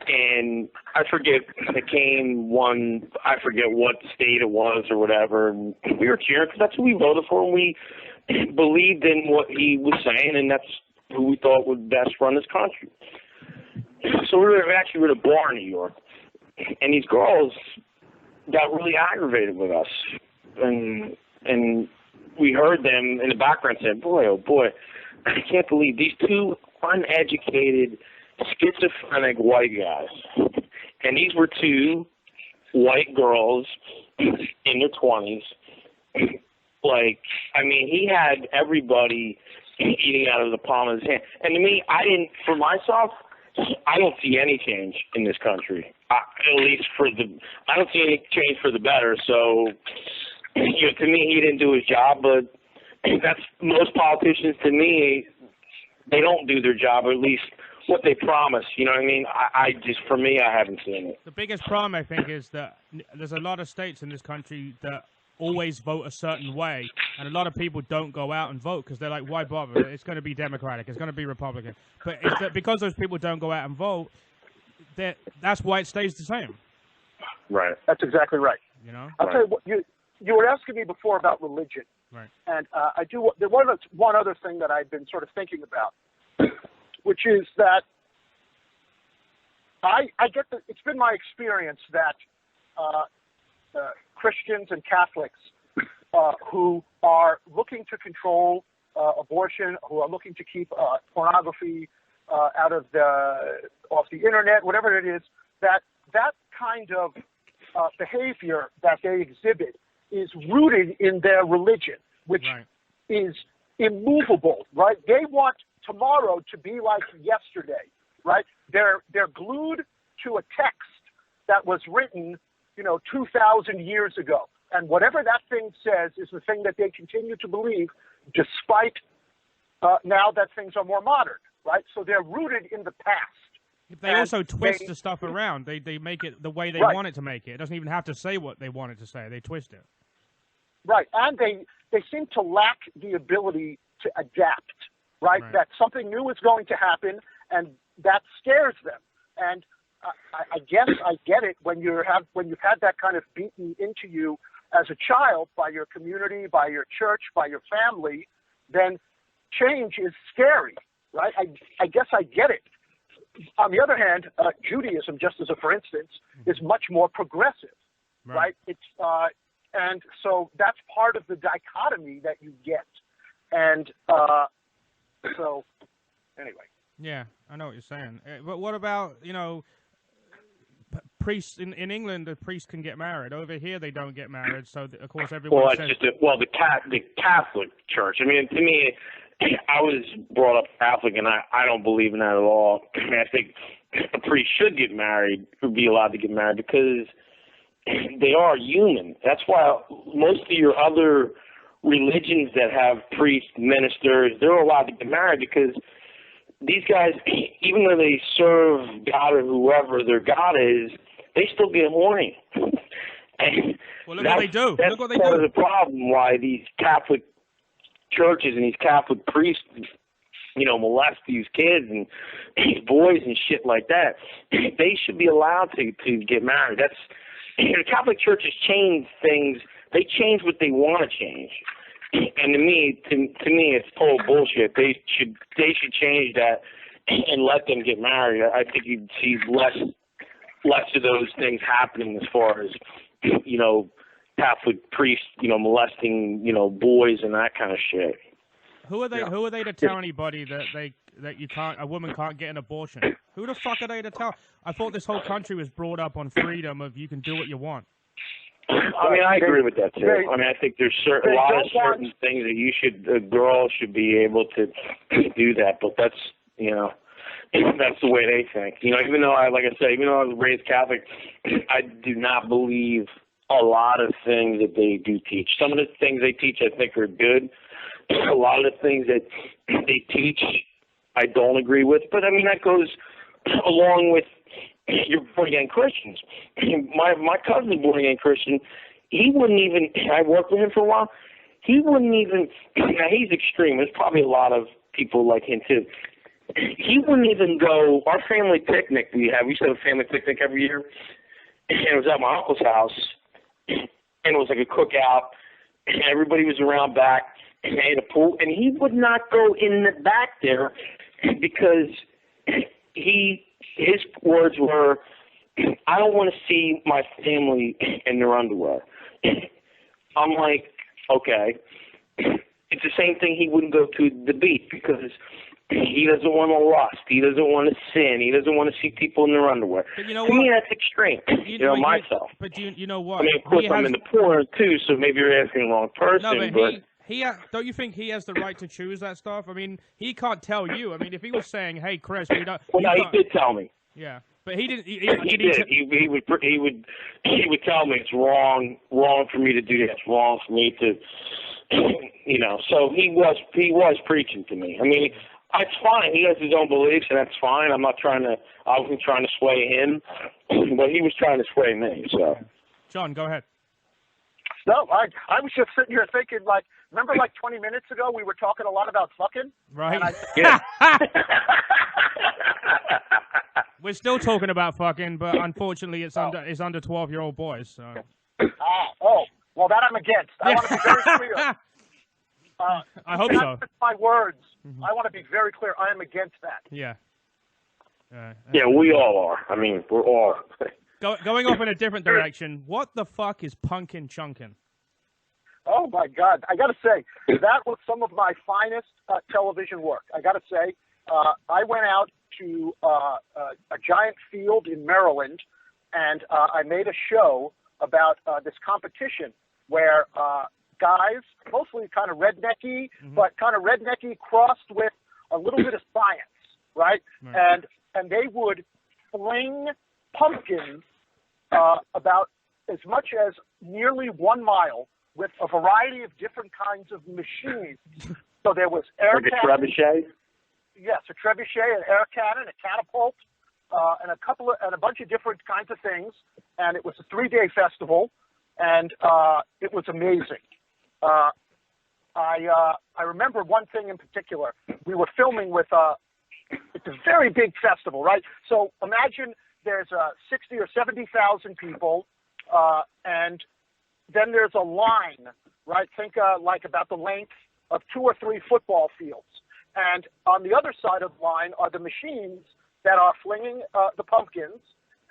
and I forget McCain won. I forget what state it was or whatever. And we were cheering because that's who we voted for, and we believed in what he was saying, and that's who we thought would best run this country. So we were at a bar in New York, and these girls got really aggravated with us, and we heard them in the background say, "Boy, oh boy, I can't believe these two uneducated, schizophrenic white guys." And these were two white girls in their 20s. Like, I mean, he had everybody eating out of the palm of his hand. And to me, for myself, I don't see any change in this country. At least I don't see any change for the better. So, to me, he didn't do his job. But that's most politicians. To me, they don't do their job, or at least what they promise. You know what I mean? For me, I haven't seen it. The biggest problem, I think, is that there's a lot of states in this country that always vote a certain way, and a lot of people don't go out and vote because they're like, why bother? It's going to be Democratic, it's going to be Republican. But it's that because those people don't go out and vote, that's why it stays the same. Right. That's exactly right. I'll tell you what, you were asking me before about religion, right? And there was one other thing that I've been sort of thinking about, which is that I get that it's been my experience that Christians and Catholics who are looking to control abortion, who are looking to keep pornography off the internet, whatever it is, that kind of behavior that they exhibit is rooted in their religion, which is immovable, right? They want tomorrow to be like yesterday, right? They're glued to a text that was written 2,000 years ago. And whatever that thing says is the thing that they continue to believe, despite now that things are more modern, right? So they're rooted in the past. They also twist the stuff around. They make it the way they want it to make it. It doesn't even have to say what they want it to say. They twist it. Right. And they seem to lack the ability to adapt, right? That something new is going to happen, and that scares them. And I guess I get it when you've had that kind of beaten into you as a child by your community, by your church, by your family, then change is scary, right? I guess I get it. On the other hand, Judaism, just as a for instance, is much more progressive, right? It's and so that's part of the dichotomy that you get, and so anyway. Yeah, I know what you're saying. But what about, you know, priests in England? The priests can get married. Over here, they don't get married. So of course, everyone. Well, says, it's just the Catholic Church. I mean, to me, I was brought up Catholic, and I don't believe in that at all. I think a priest should get married, or be allowed to get married, because they are human. That's why most of your other religions that have priests, ministers, they're allowed to get married, because these guys, even though they serve God or whoever their God is, they still get horny. And well, look what they do. That's look what they part do. of the problem why these Catholic churches and these Catholic priests, you know, molest these kids and these boys and shit like that. They should be allowed to get married. That's, the Catholic churches change things. They change what they want to change. And to me, it's total bullshit. They should change that and let them get married. I think you'd see less of those things happening as far as, you know, Catholic priests, you know, molesting, you know, boys and that kind of shit. Who are they? Yeah. Who are they to tell anybody that a woman can't get an abortion? Who the fuck are they to tell? I thought this whole country was brought up on freedom of you can do what you want. I mean, I agree with that too. I mean, I think there's a lot of certain things that a girl should be able to do that, but that's, you know, that's the way they think. You know, even though I was raised Catholic, I do not believe a lot of things that they do teach. Some of the things they teach I think are good. A lot of the things that they teach I don't agree with, but I mean, that goes along with your born-again Christians. My cousin's born-again Christian. He wouldn't even, I worked with him for a while, he wouldn't even, now he's extreme. There's probably a lot of people like him too. He wouldn't even go, our family picnic we used to have a family picnic every year, and it was at my uncle's house, and it was like a cookout, and everybody was around back, and they had a pool, and he would not go in the back there because his words were, I don't want to see my family in their underwear. I'm like, okay. It's the same thing. He wouldn't go to the beach because he doesn't want to lust. He doesn't want to sin. He doesn't want to see people in their underwear. But you know to me, that's extreme. You know myself. But you know what? I mean, of course, I'm in the porn too, so maybe you're asking the wrong person. No, but he don't you think he has the right to choose that stuff? I mean, he can't tell you. I mean, if he was saying, "Hey, Chris, we don't," well, no, he did tell me. Yeah, but he didn't. He did. He would tell me it's wrong for me to do that. It's wrong for me to, you know. So he was preaching to me. I mean, it's fine. He has his own beliefs, and that's fine. I wasn't trying to sway him, but he was trying to sway me. So, John, go ahead. No, I was just sitting here thinking, like, remember like 20 minutes ago we were talking a lot about fucking? Right. Yeah. We're still talking about fucking, but unfortunately it's under 12-year-old boys. So. Well, that I'm against. I want to be very clear. I hope so. My words. Mm-hmm. I want to be very clear. I am against that. Yeah. Yeah, we all are. I mean, we're all. Going off in a different direction, what the fuck is punkin' chunkin'? Oh, my God. I got to say, that was some of my finest television work. I got to say, I went out to a giant field in Maryland, and I made a show about this competition where guys, mostly kind of rednecky, but kind of rednecky crossed with a little bit of science, right? And they would fling pumpkins about as much as nearly 1 mile with a variety of different kinds of machines. So there was air like a trebuchet? Yes, a trebuchet, an air cannon, a catapult, and a bunch of different kinds of things. And it was a 3-day festival, and it was amazing. I remember one thing in particular. We were filming with it's a very big festival, right? So imagine there's 60 or 70,000 people, and then there's a line, right? Think like about the length of 2 or 3 football fields. And on the other side of the line are the machines that are flinging the pumpkins,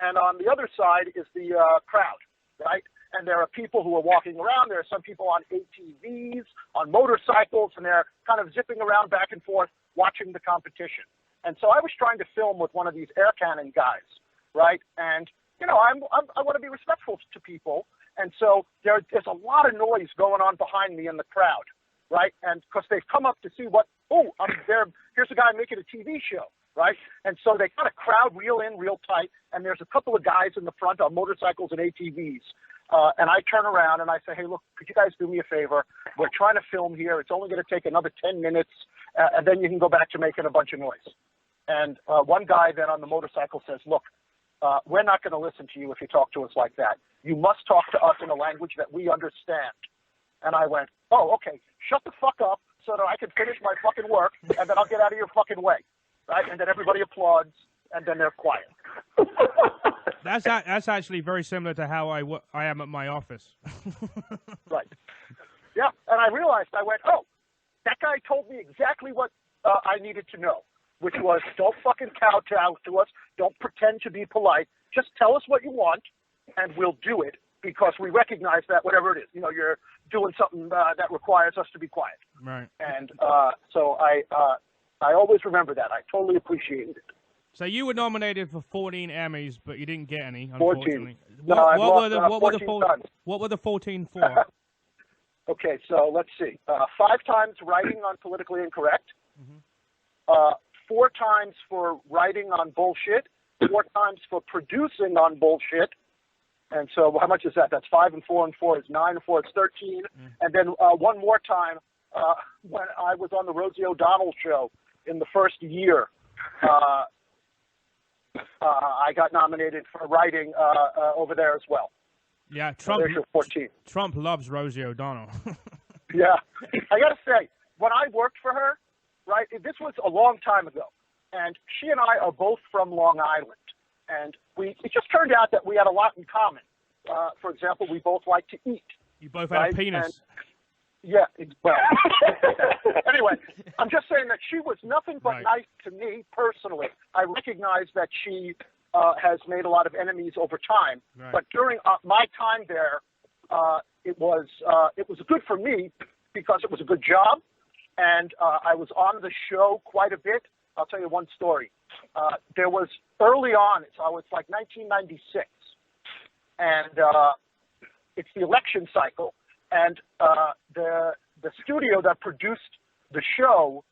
and on the other side is the crowd, right? And there are people who are walking around. There are some people on ATVs, on motorcycles, and they're kind of zipping around back and forth watching the competition. And so I was trying to film with one of these air cannon guys, right? And, you know, I want to be respectful to people. And so there's a lot of noise going on behind me in the crowd, right? And because they've come up to see what, I'm there. Here's a guy making a TV show, right? And so they kind of crowd real in real tight. And there's a couple of guys in the front on motorcycles and ATVs. And I turn around and I say, hey, look, could you guys do me a favor? We're trying to film here. It's only going to take another 10 minutes, and then you can go back to making a bunch of noise. And one guy then on the motorcycle says, look, we're not going to listen to you if you talk to us like that. You must talk to us in a language that we understand. And I went, oh, okay, shut the fuck up so that I can finish my fucking work, and then I'll get out of your fucking way, right? And then everybody applauds, and then they're quiet. That's actually very similar to how I am at my office. Right. Yeah, and I realized, I went, oh, that guy told me exactly what I needed to know, which was don't fucking kowtow to us, don't pretend to be polite, just tell us what you want, and we'll do it, because we recognize that whatever it is, you know, you're doing something that requires us to be quiet. Right. And so I always remember that. I totally appreciated it. So you were nominated for 14 Emmys, but you didn't get any, unfortunately. 14. No, I've lost 14 times. What were the 14 for? Okay, so let's see. 5 times writing on politically incorrect. Mm-hmm. 4 times for writing on bullshit. 4 times for producing on bullshit. And so how much is that? That's 5 and 4 and 4 is 9 and 4 is 13. And then one more time when I was on the Rosie O'Donnell show in the first year, I got nominated for writing over there as well. Yeah, Trump loves Rosie O'Donnell. Yeah. I got to say, when I worked for her, right, this was a long time ago, and she and I are both from Long Island, and it just turned out that we had a lot in common. For example, we both like to eat. You both had a penis. And, yeah, well, anyway, I'm just saying that she was nothing but nice to me personally. I recognize that she has made a lot of enemies over time, but during my time there, it was good for me because it was a good job, and I was on the show quite a bit. I'll tell you one story. There was early on, so it's like 1996, and it's the election cycle. And the studio that produced the show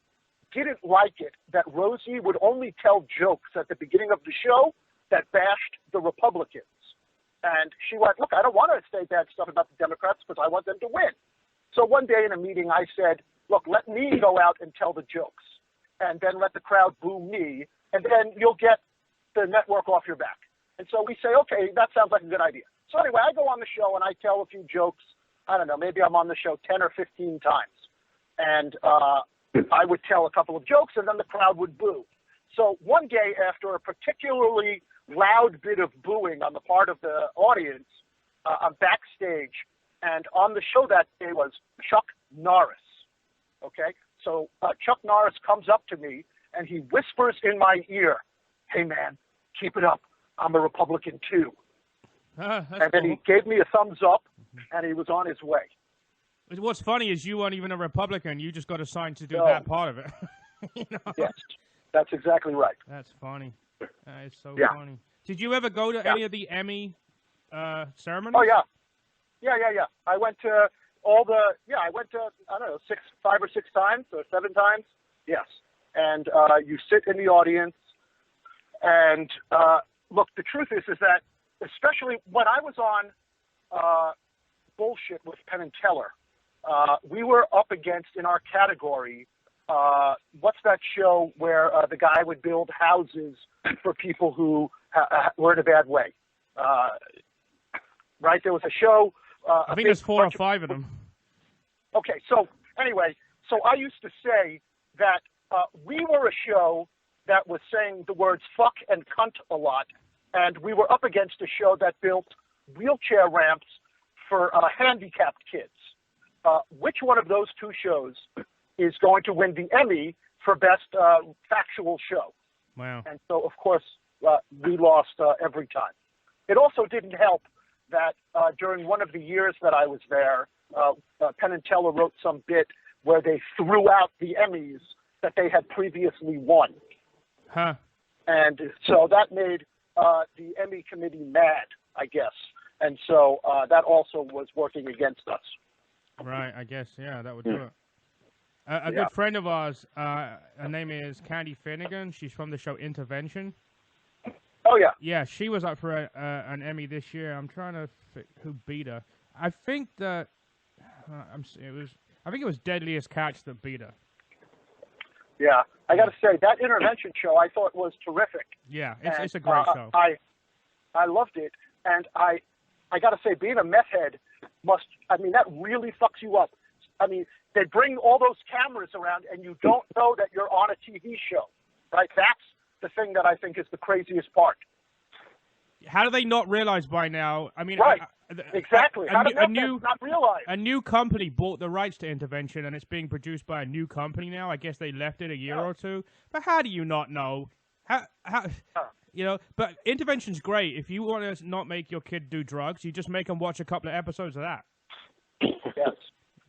didn't like it that Rosie would only tell jokes at the beginning of the show that bashed the Republicans. And she went, look, I don't want to say bad stuff about the Democrats because I want them to win. So one day in a meeting I said, look, let me go out and tell the jokes and then let the crowd boo me, and then you'll get the network off your back. And so we say, okay, that sounds like a good idea. So anyway, I go on the show and I tell a few jokes. I don't know, maybe I'm on the show 10 or 15 times. And I would tell a couple of jokes, and then the crowd would boo. So one day, after a particularly loud bit of booing on the part of the audience, I'm backstage, and on the show that day was Chuck Norris. Okay? So Chuck Norris comes up to me, and he whispers in my ear, hey, man, keep it up. I'm a Republican, too. And then he gave me a thumbs up, and he was on his way. What's funny is you weren't even a Republican. You just got assigned to do that part of it. You know? Yes, that's exactly right. That's funny. That is so Yeah. funny. Did you ever go to any of the Emmy ceremonies? Oh, yeah. Yeah. I went to I went to, I don't know, 5 or 6 times or 7 times. Yes. And you sit in the audience. And look, the truth is that especially when I was on bullshit with Penn and Teller, we were up against, in our category, what's that show where the guy would build houses for people who were in a bad way? Right? There was a show. I think there's 4 or 5 of them. Okay, so anyway, so I used to say that we were a show that was saying the words fuck and cunt a lot, and we were up against a show that built wheelchair ramps for handicapped kids. Which one of those two shows is going to win the Emmy for best factual show? Wow. And so, of course, we lost every time. It also didn't help that during one of the years that I was there, Penn and Teller wrote some bit where they threw out the Emmys that they had previously won. Huh. And so that made the Emmy committee mad, I guess. And so that also was working against us. Right, I guess, yeah, that would do it. A good friend of ours, her name is Candy Finnegan. She's from the show Intervention. Oh, yeah. Yeah, she was up for an Emmy this year. I'm trying to who beat her. I think that I think it was Deadliest Catch that beat her. Yeah, I got to say, that Intervention show I thought was terrific. Yeah, it's a great show. I loved it, and I got to say, being a meth head that really fucks you up. I mean, they bring all those cameras around, and you don't know that you're on a TV show, right? That's the thing that I think is the craziest part. How do they not realize by now? I mean, right. Exactly. How did that not realize? A new company bought the rights to Intervention, and it's being produced by a new company now. I guess they left it a year or two. But how do you not know? How you know? But Intervention's great. If you want to not make your kid do drugs, you just make them watch a couple of episodes of that. Yes.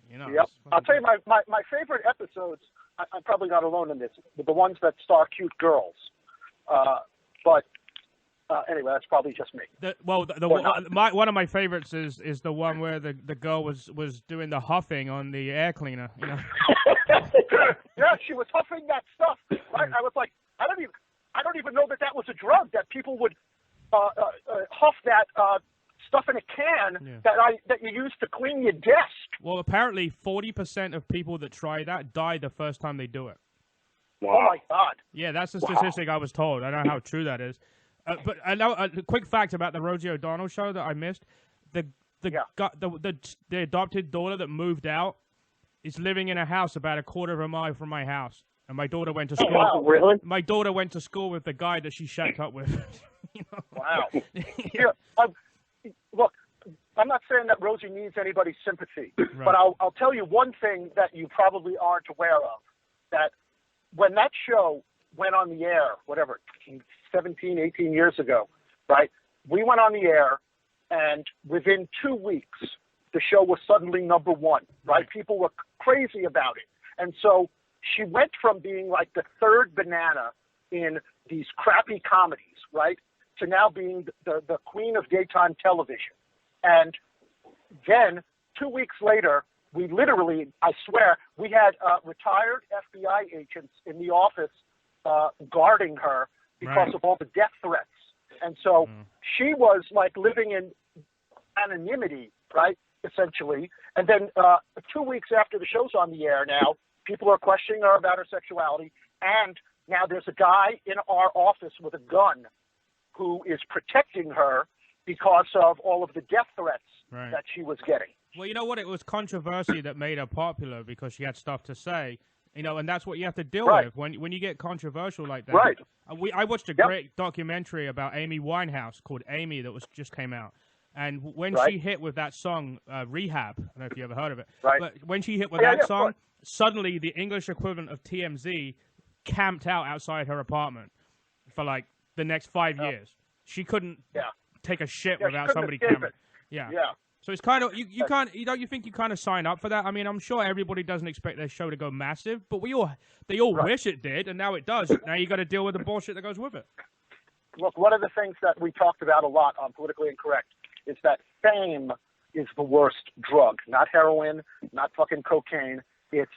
You know. Yep. I'll tell you my favorite episodes. I'm probably not alone in this. The ones that star cute girls. But. Anyway, that's probably just me. One of my favorites is the one where the girl was doing the huffing on the air cleaner. You know? Yeah, she was huffing that stuff. Right? I was like, I don't even know that was a drug, that people would huff that stuff in a can that you use to clean your desk. Well, apparently 40% of people that try that die the first time they do it. Wow. Oh my God. Yeah, that's the statistic I was told. I don't know how true that is. But I know a quick fact about the Rosie O'Donnell show that I missed. The adopted daughter that moved out is living in a house about a quarter of a mile from my house, and my daughter went to school. Oh, wow, really? My daughter went to school with the guy that she shacked up with. You know? Wow. Here, look, I'm not saying that Rosie needs anybody's sympathy, right. But I'll tell you one thing that you probably aren't aware of: that when that show went on the air, 17, 18 years ago, right? We went on the air, and within 2 weeks, the show was suddenly #1, right? People were crazy about it. And so she went from being like the third banana in these crappy comedies, right, to now being the queen of daytime television. And then 2 weeks later, we literally, I swear, we had retired FBI agents in the office guarding her because of all the death threats. And so she was like living in anonymity, right, essentially. And then 2 weeks after the show's on the air now, people are questioning her about her sexuality. And now there's a guy in our office with a gun who is protecting her because of all of the death threats that she was getting. Well, you know what? It was controversy that made her popular because she had stuff to say. You know, and that's what you have to deal with when you get controversial like that. Right. I watched a great documentary about Amy Winehouse called Amy that just came out. And when she hit with that song, Rehab, I don't know if you ever heard of it, but when she hit with that song, suddenly the English equivalent of TMZ camped out outside her apartment for like the next 5 years. She couldn't take a shit without somebody camping. Yeah. So it's kind of you can't don't you think you kind of sign up for that? I mean, I'm sure everybody doesn't expect their show to go massive, but they all wish it did, and now it does. Now you got to deal with the bullshit that goes with it. Look, one of the things that we talked about a lot on Politically Incorrect is that fame is the worst drug. Not heroin, not fucking cocaine. It's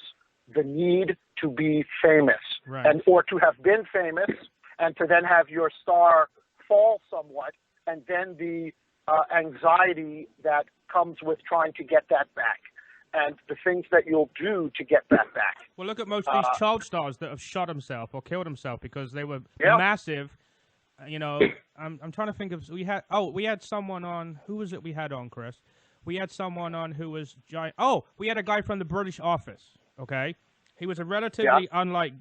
the need to be famous, or to have been famous, and to then have your star fall somewhat, and then the anxiety that comes with trying to get that back, and the things that you'll do to get that back. Well, look at most of these child stars that have shot himself or killed himself because they were massive. You know, I'm trying to think of. We had someone on. Who was it we had on, Chris? We had someone on who was giant. Oh, we had a guy from the British office. Okay, he was a relatively unlike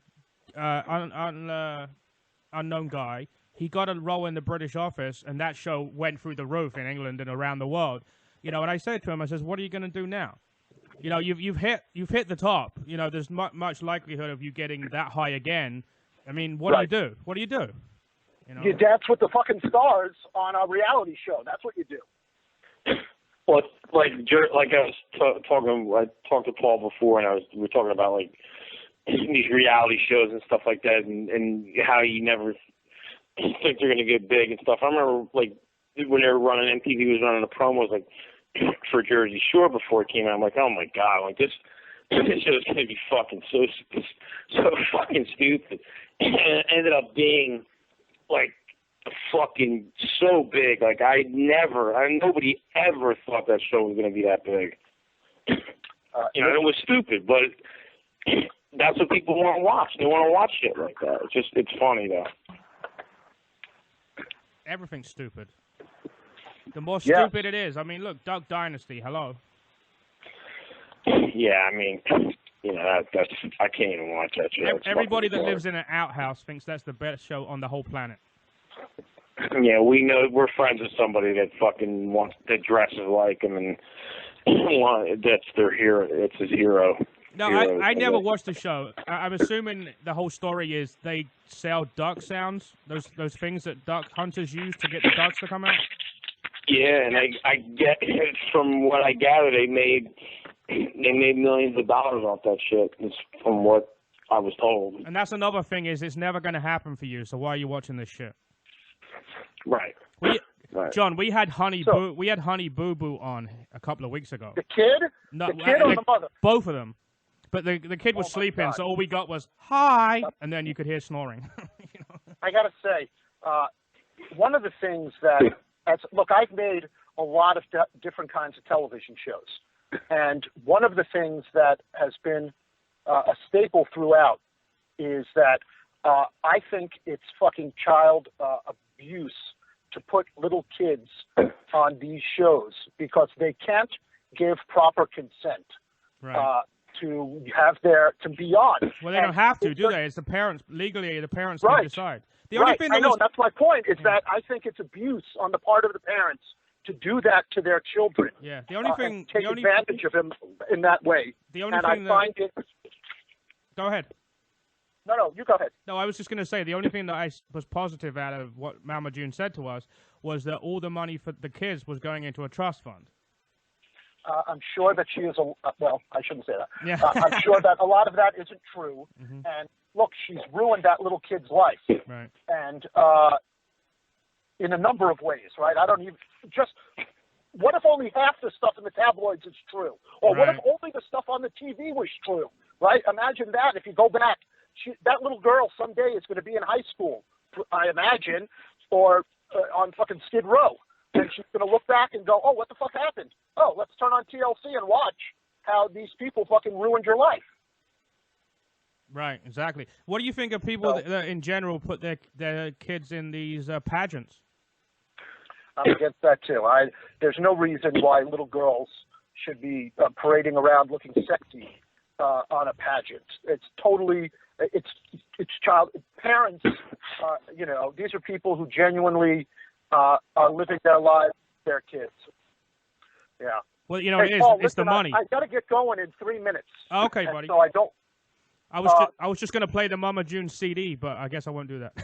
unknown guy. He got a role in the British office, and that show went through the roof in England and around the world. You know, and I said to him, I says, what are you going to do now? You know, you've hit the top. You know, there's much likelihood of you getting that high again. I mean, what do you do? What do you do? You know? You dance with the fucking stars on a reality show. That's what you do. Well, like I was talking, I talked to Paul before, and we were talking about like these reality shows and stuff like that, and how you never think they're gonna get big and stuff. I remember like when they were running, MTV was running the promos like for Jersey Shore before it came out. I'm like, oh my god, like this show's gonna be fucking so fucking stupid. And it ended up being like fucking so big. Like nobody ever thought that show was gonna be that big. You know, it was stupid, but that's what people want to watch. They want to watch shit like that. It's funny though. Everything's stupid. The more stupid it is. I mean, look, Duck Dynasty. Hello. Yeah, I mean, you know, that's I can't even watch that show. Everybody that lives in an outhouse thinks that's the best show on the whole planet. Yeah, we know we're friends with somebody that fucking that dresses like him, and that's their hero. It's his hero. No, I never watched the show. I'm assuming the whole story is they sell duck sounds, those things that duck hunters use to get the ducks to come out. Yeah, and I get from what I gather, they made millions of dollars off that shit. From what I was told. And that's another thing is it's never going to happen for you. So why are you watching this shit? Right. John, we had Honey Boo Boo on a couple of weeks ago. The kid? No, the kid or the mother? Both of them. But the kid was sleeping, so all we got was, hi, and then you could hear snoring. You know? I got to say, one of the things that, look, I've made a lot of different kinds of television shows. And one of the things that has been a staple throughout is that I think it's fucking child abuse to put little kids on these shows because they can't give proper consent. Right. To be on. Well, they don't have to, do they? It's the parents. Legally, the parents can decide. The only thing I know. That's my point. Is that I think it's abuse on the part of the parents to do that to their children. Yeah. The only thing. Take advantage of them in that way. The only thing I find it. Go ahead. No, you go ahead. No, I was just going to say the only thing that I was positive out of what Mama June said to us was that all the money for the kids was going into a trust fund. I'm sure that she is well, I shouldn't say that. Yeah. I'm sure that a lot of that isn't true. Mm-hmm. And look, she's ruined that little kid's life. Right. And in a number of ways, right? I don't even what if only half the stuff in the tabloids is true? Or what if only the stuff on the TV was true? Right? Imagine that if you go back. That little girl someday is going to be in high school, I imagine, or on fucking Skid Row. And she's going to look back and go, oh, what the fuck happened? Oh, let's turn on TLC and watch how these people fucking ruined your life. Right, exactly. What do you think of people that in general put their kids in these pageants? I'm against that, too. There's no reason why little girls should be parading around looking sexy on a pageant. It's totally, it's child, parents, you know, these are people who genuinely are living their lives, their kids. Yeah. Well, you know, hey, Paul, it's the money. I got to get going in 3 minutes. Oh, okay, buddy. So I don't. I was just going to play the Mama June CD, but I guess I won't do that.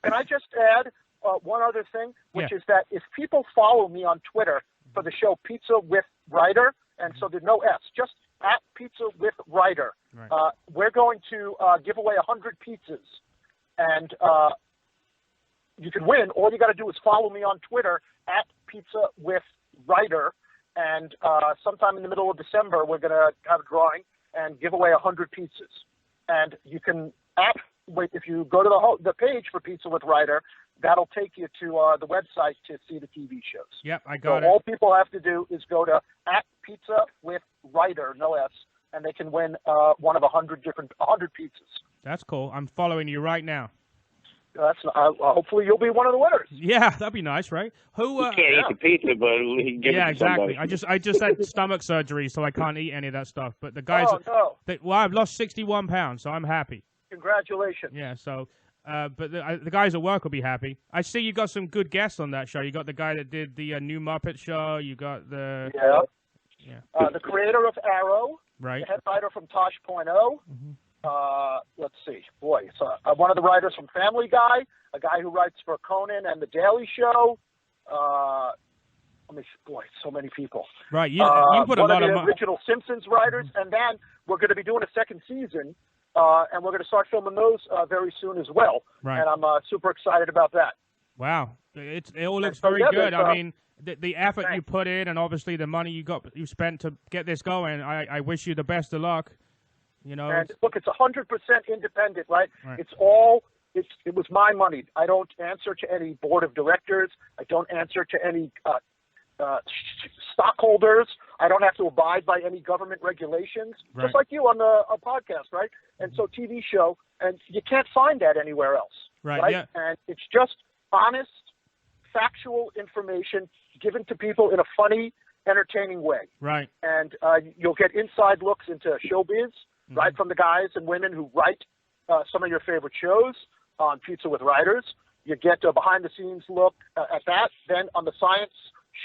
Can I just add one other thing, which is that if people follow me on Twitter for the show Pizza with Writer, and so there's no S, just at Pizza with Writer, we're going to give away 100 pizzas, and you can win. All you got to do is follow me on Twitter at Pizza with Writer, and sometime in the middle of December, we're going to have a drawing and give away 100 pizzas. And you can, if you go to the page for Pizza with Writer, that'll take you to the website to see the TV shows. Yep, I got it. All people have to do is go to at Pizza with Writer, no S, and they can win one of 100 pizzas. That's cool. I'm following you right now. Hopefully you'll be one of the winners. Yeah, that'd be nice, right? Who he can't eat the pizza, but he can give it to exactly. somebody. I just had stomach surgery, so I can't eat any of that stuff. But the guys, well, I've lost 61 pounds, so I'm happy. Congratulations. Yeah, so But the guys at work will be happy. I see you got some good guests on that show. You got the guy that did the new Muppet show. You got the the creator of Arrow, right? The head writer from Tosh.0. Let's see, boy, it's one of the writers from Family Guy, a guy who writes for Conan and The Daily Show. So many people. Right, you put a one lot of the of original Simpsons writers, and then we're going to be doing a second season. And we're going to start filming those very soon as well. Right. And I'm super excited about that. Wow. It all looks very good. I mean, the effort you put in and obviously the money you spent to get this going, I wish you the best of luck. You know. And look, it's 100% independent, right? It was my money. I don't answer to any board of directors. I don't answer to any stockholders. I don't have to abide by any government regulations, just like you on a podcast, right? And so TV show, and you can't find that anywhere else, right? Yeah. And it's just honest, factual information given to people in a funny, entertaining way. Right. And you'll get inside looks into showbiz, right, from the guys and women who write some of your favorite shows on Pizza with Writers. You get a behind-the-scenes look at that. Then on the science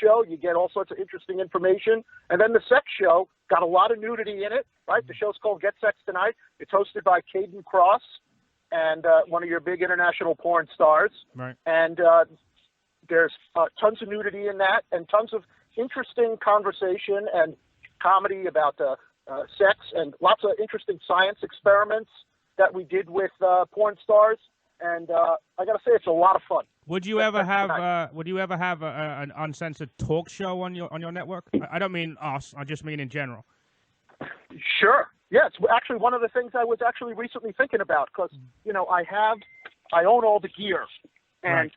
show, you get all sorts of interesting information. And then the sex show got a lot of nudity in it, right? The show's called Get Sex Tonight. It's hosted by Caden Cross and one of your big international porn stars. Right. And there's tons of nudity in that and tons of interesting conversation and comedy about sex and lots of interesting science experiments that we did with porn stars. And I got to say, it's a lot of fun. Would you ever have an uncensored talk show on your network? I don't mean us. I just mean in general. Sure. Yeah, it's actually one of the things I was actually recently thinking about because, I own all the gear and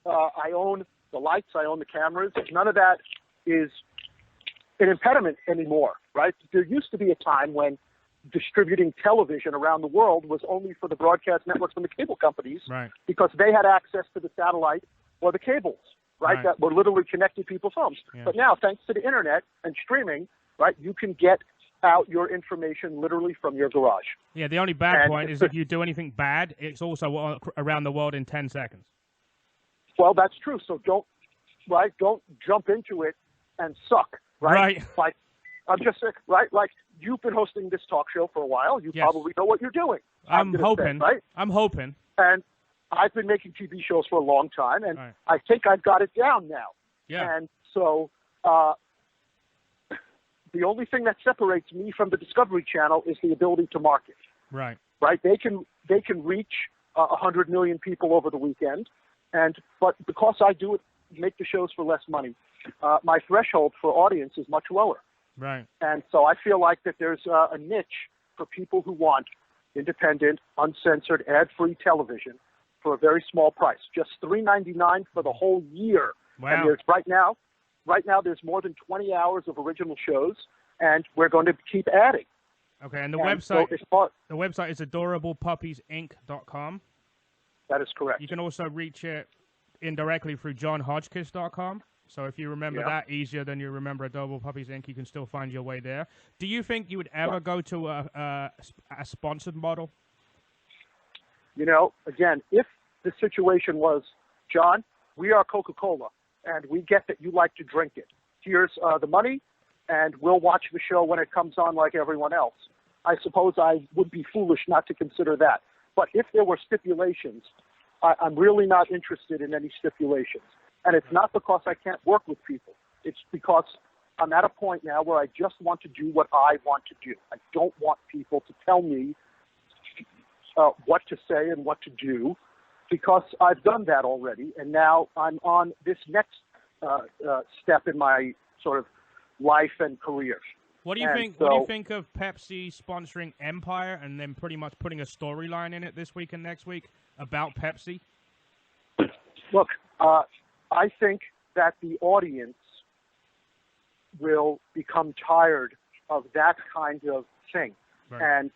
I own the lights, I own the cameras. None of that is an impediment anymore, right? There used to be a time when distributing television around the world was only for the broadcast networks and the cable companies because they had access to the satellite or the cables, right? That were literally connected people's homes. Yeah. But now, thanks to the internet and streaming, right, you can get out your information literally from your garage. Yeah, the only bad point is if you do anything bad, it's also around the world in 10 seconds. Well, that's true. So don't jump into it and suck, right? Like, I'm just saying, right? Like, you've been hosting this talk show for a while. You probably know what you're doing. I'm hoping. Right? I'm hoping. And I've been making TV shows for a long time, and I think I've got it down now. Yeah. And so the only thing that separates me from the Discovery Channel is the ability to market. Right. Right? They can reach 100 million people over the weekend, but because I make the shows for less money, my threshold for audience is much lower. Right. And so I feel like that there's a niche for people who want independent, uncensored, ad-free television for a very small price, just $3.99 for the whole year. Wow. And there's right now there's more than 20 hours of original shows, and we're going to keep adding. Okay, and the website is adorablepuppiesinc.com. That is correct. You can also reach it indirectly through JonHotchkiss.com. So if you remember that easier than you remember Adorable Puppies Inc., you can still find your way there. Do you think you would ever go to a sponsored model? Again, if the situation was, John, we are Coca-Cola, and we get that you like to drink it. Here's the money, and we'll watch the show when it comes on like everyone else. I suppose I would be foolish not to consider that. But if there were stipulations, I'm really not interested in any stipulations. And it's not because I can't work with people. It's because I'm at a point now where I just want to do what I want to do. I don't want people to tell me what to say and what to do because I've done that already. And now I'm on this next step in my sort of life and career. What do you think? What do you think of Pepsi sponsoring Empire and then pretty much putting a storyline in it this week and next week about Pepsi? Look, I think that the audience will become tired of that kind of thing. Right. And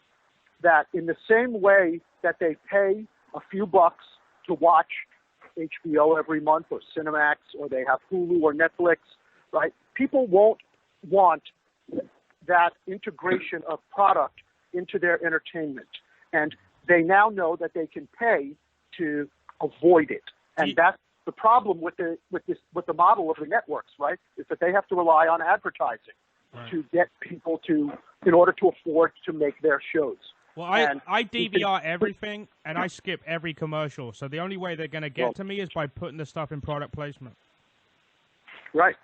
that in the same way that they pay a few bucks to watch HBO every month or Cinemax or they have Hulu or Netflix, right? People won't want that integration of product into their entertainment. And they now know that they can pay to avoid it. And that's the problem with the model of the networks, right? Is that they have to rely on advertising to get people in order to afford to make their shows. Well, I DVR everything, and I skip every commercial. So the only way they're going to get to me is by putting the stuff in product placement. Right.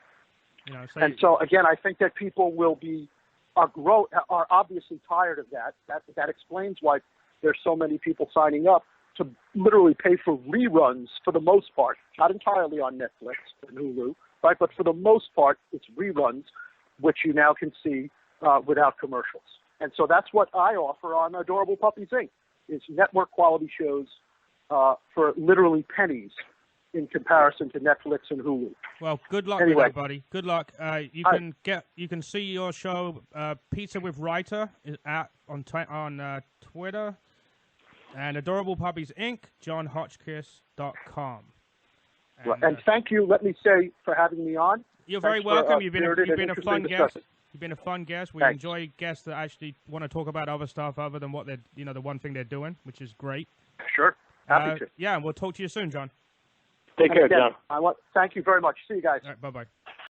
You know, so again, I think that people are obviously tired of that. That explains why there's so many people signing up to literally pay for reruns for the most part, not entirely on Netflix and Hulu, right? But for the most part, it's reruns, which you now can see without commercials. And so that's what I offer on Adorable Puppies, Inc., is network quality shows for literally pennies in comparison to Netflix and Hulu. Well, good luck with that, buddy. Good luck. You can see your show, Pizza with Writer, on Twitter, and Adorable Puppies Inc. JonHotchkiss.com. And thank you. Let me say for having me on. You're very welcome. You've been a fun guest. You've been a fun guest. We enjoy guests that actually want to talk about other stuff other than what they're, the one thing they're doing, which is great. Sure. Happy to. Yeah, and we'll talk to you soon, John. Take care, John. Thank you very much. See you guys. All right, bye-bye.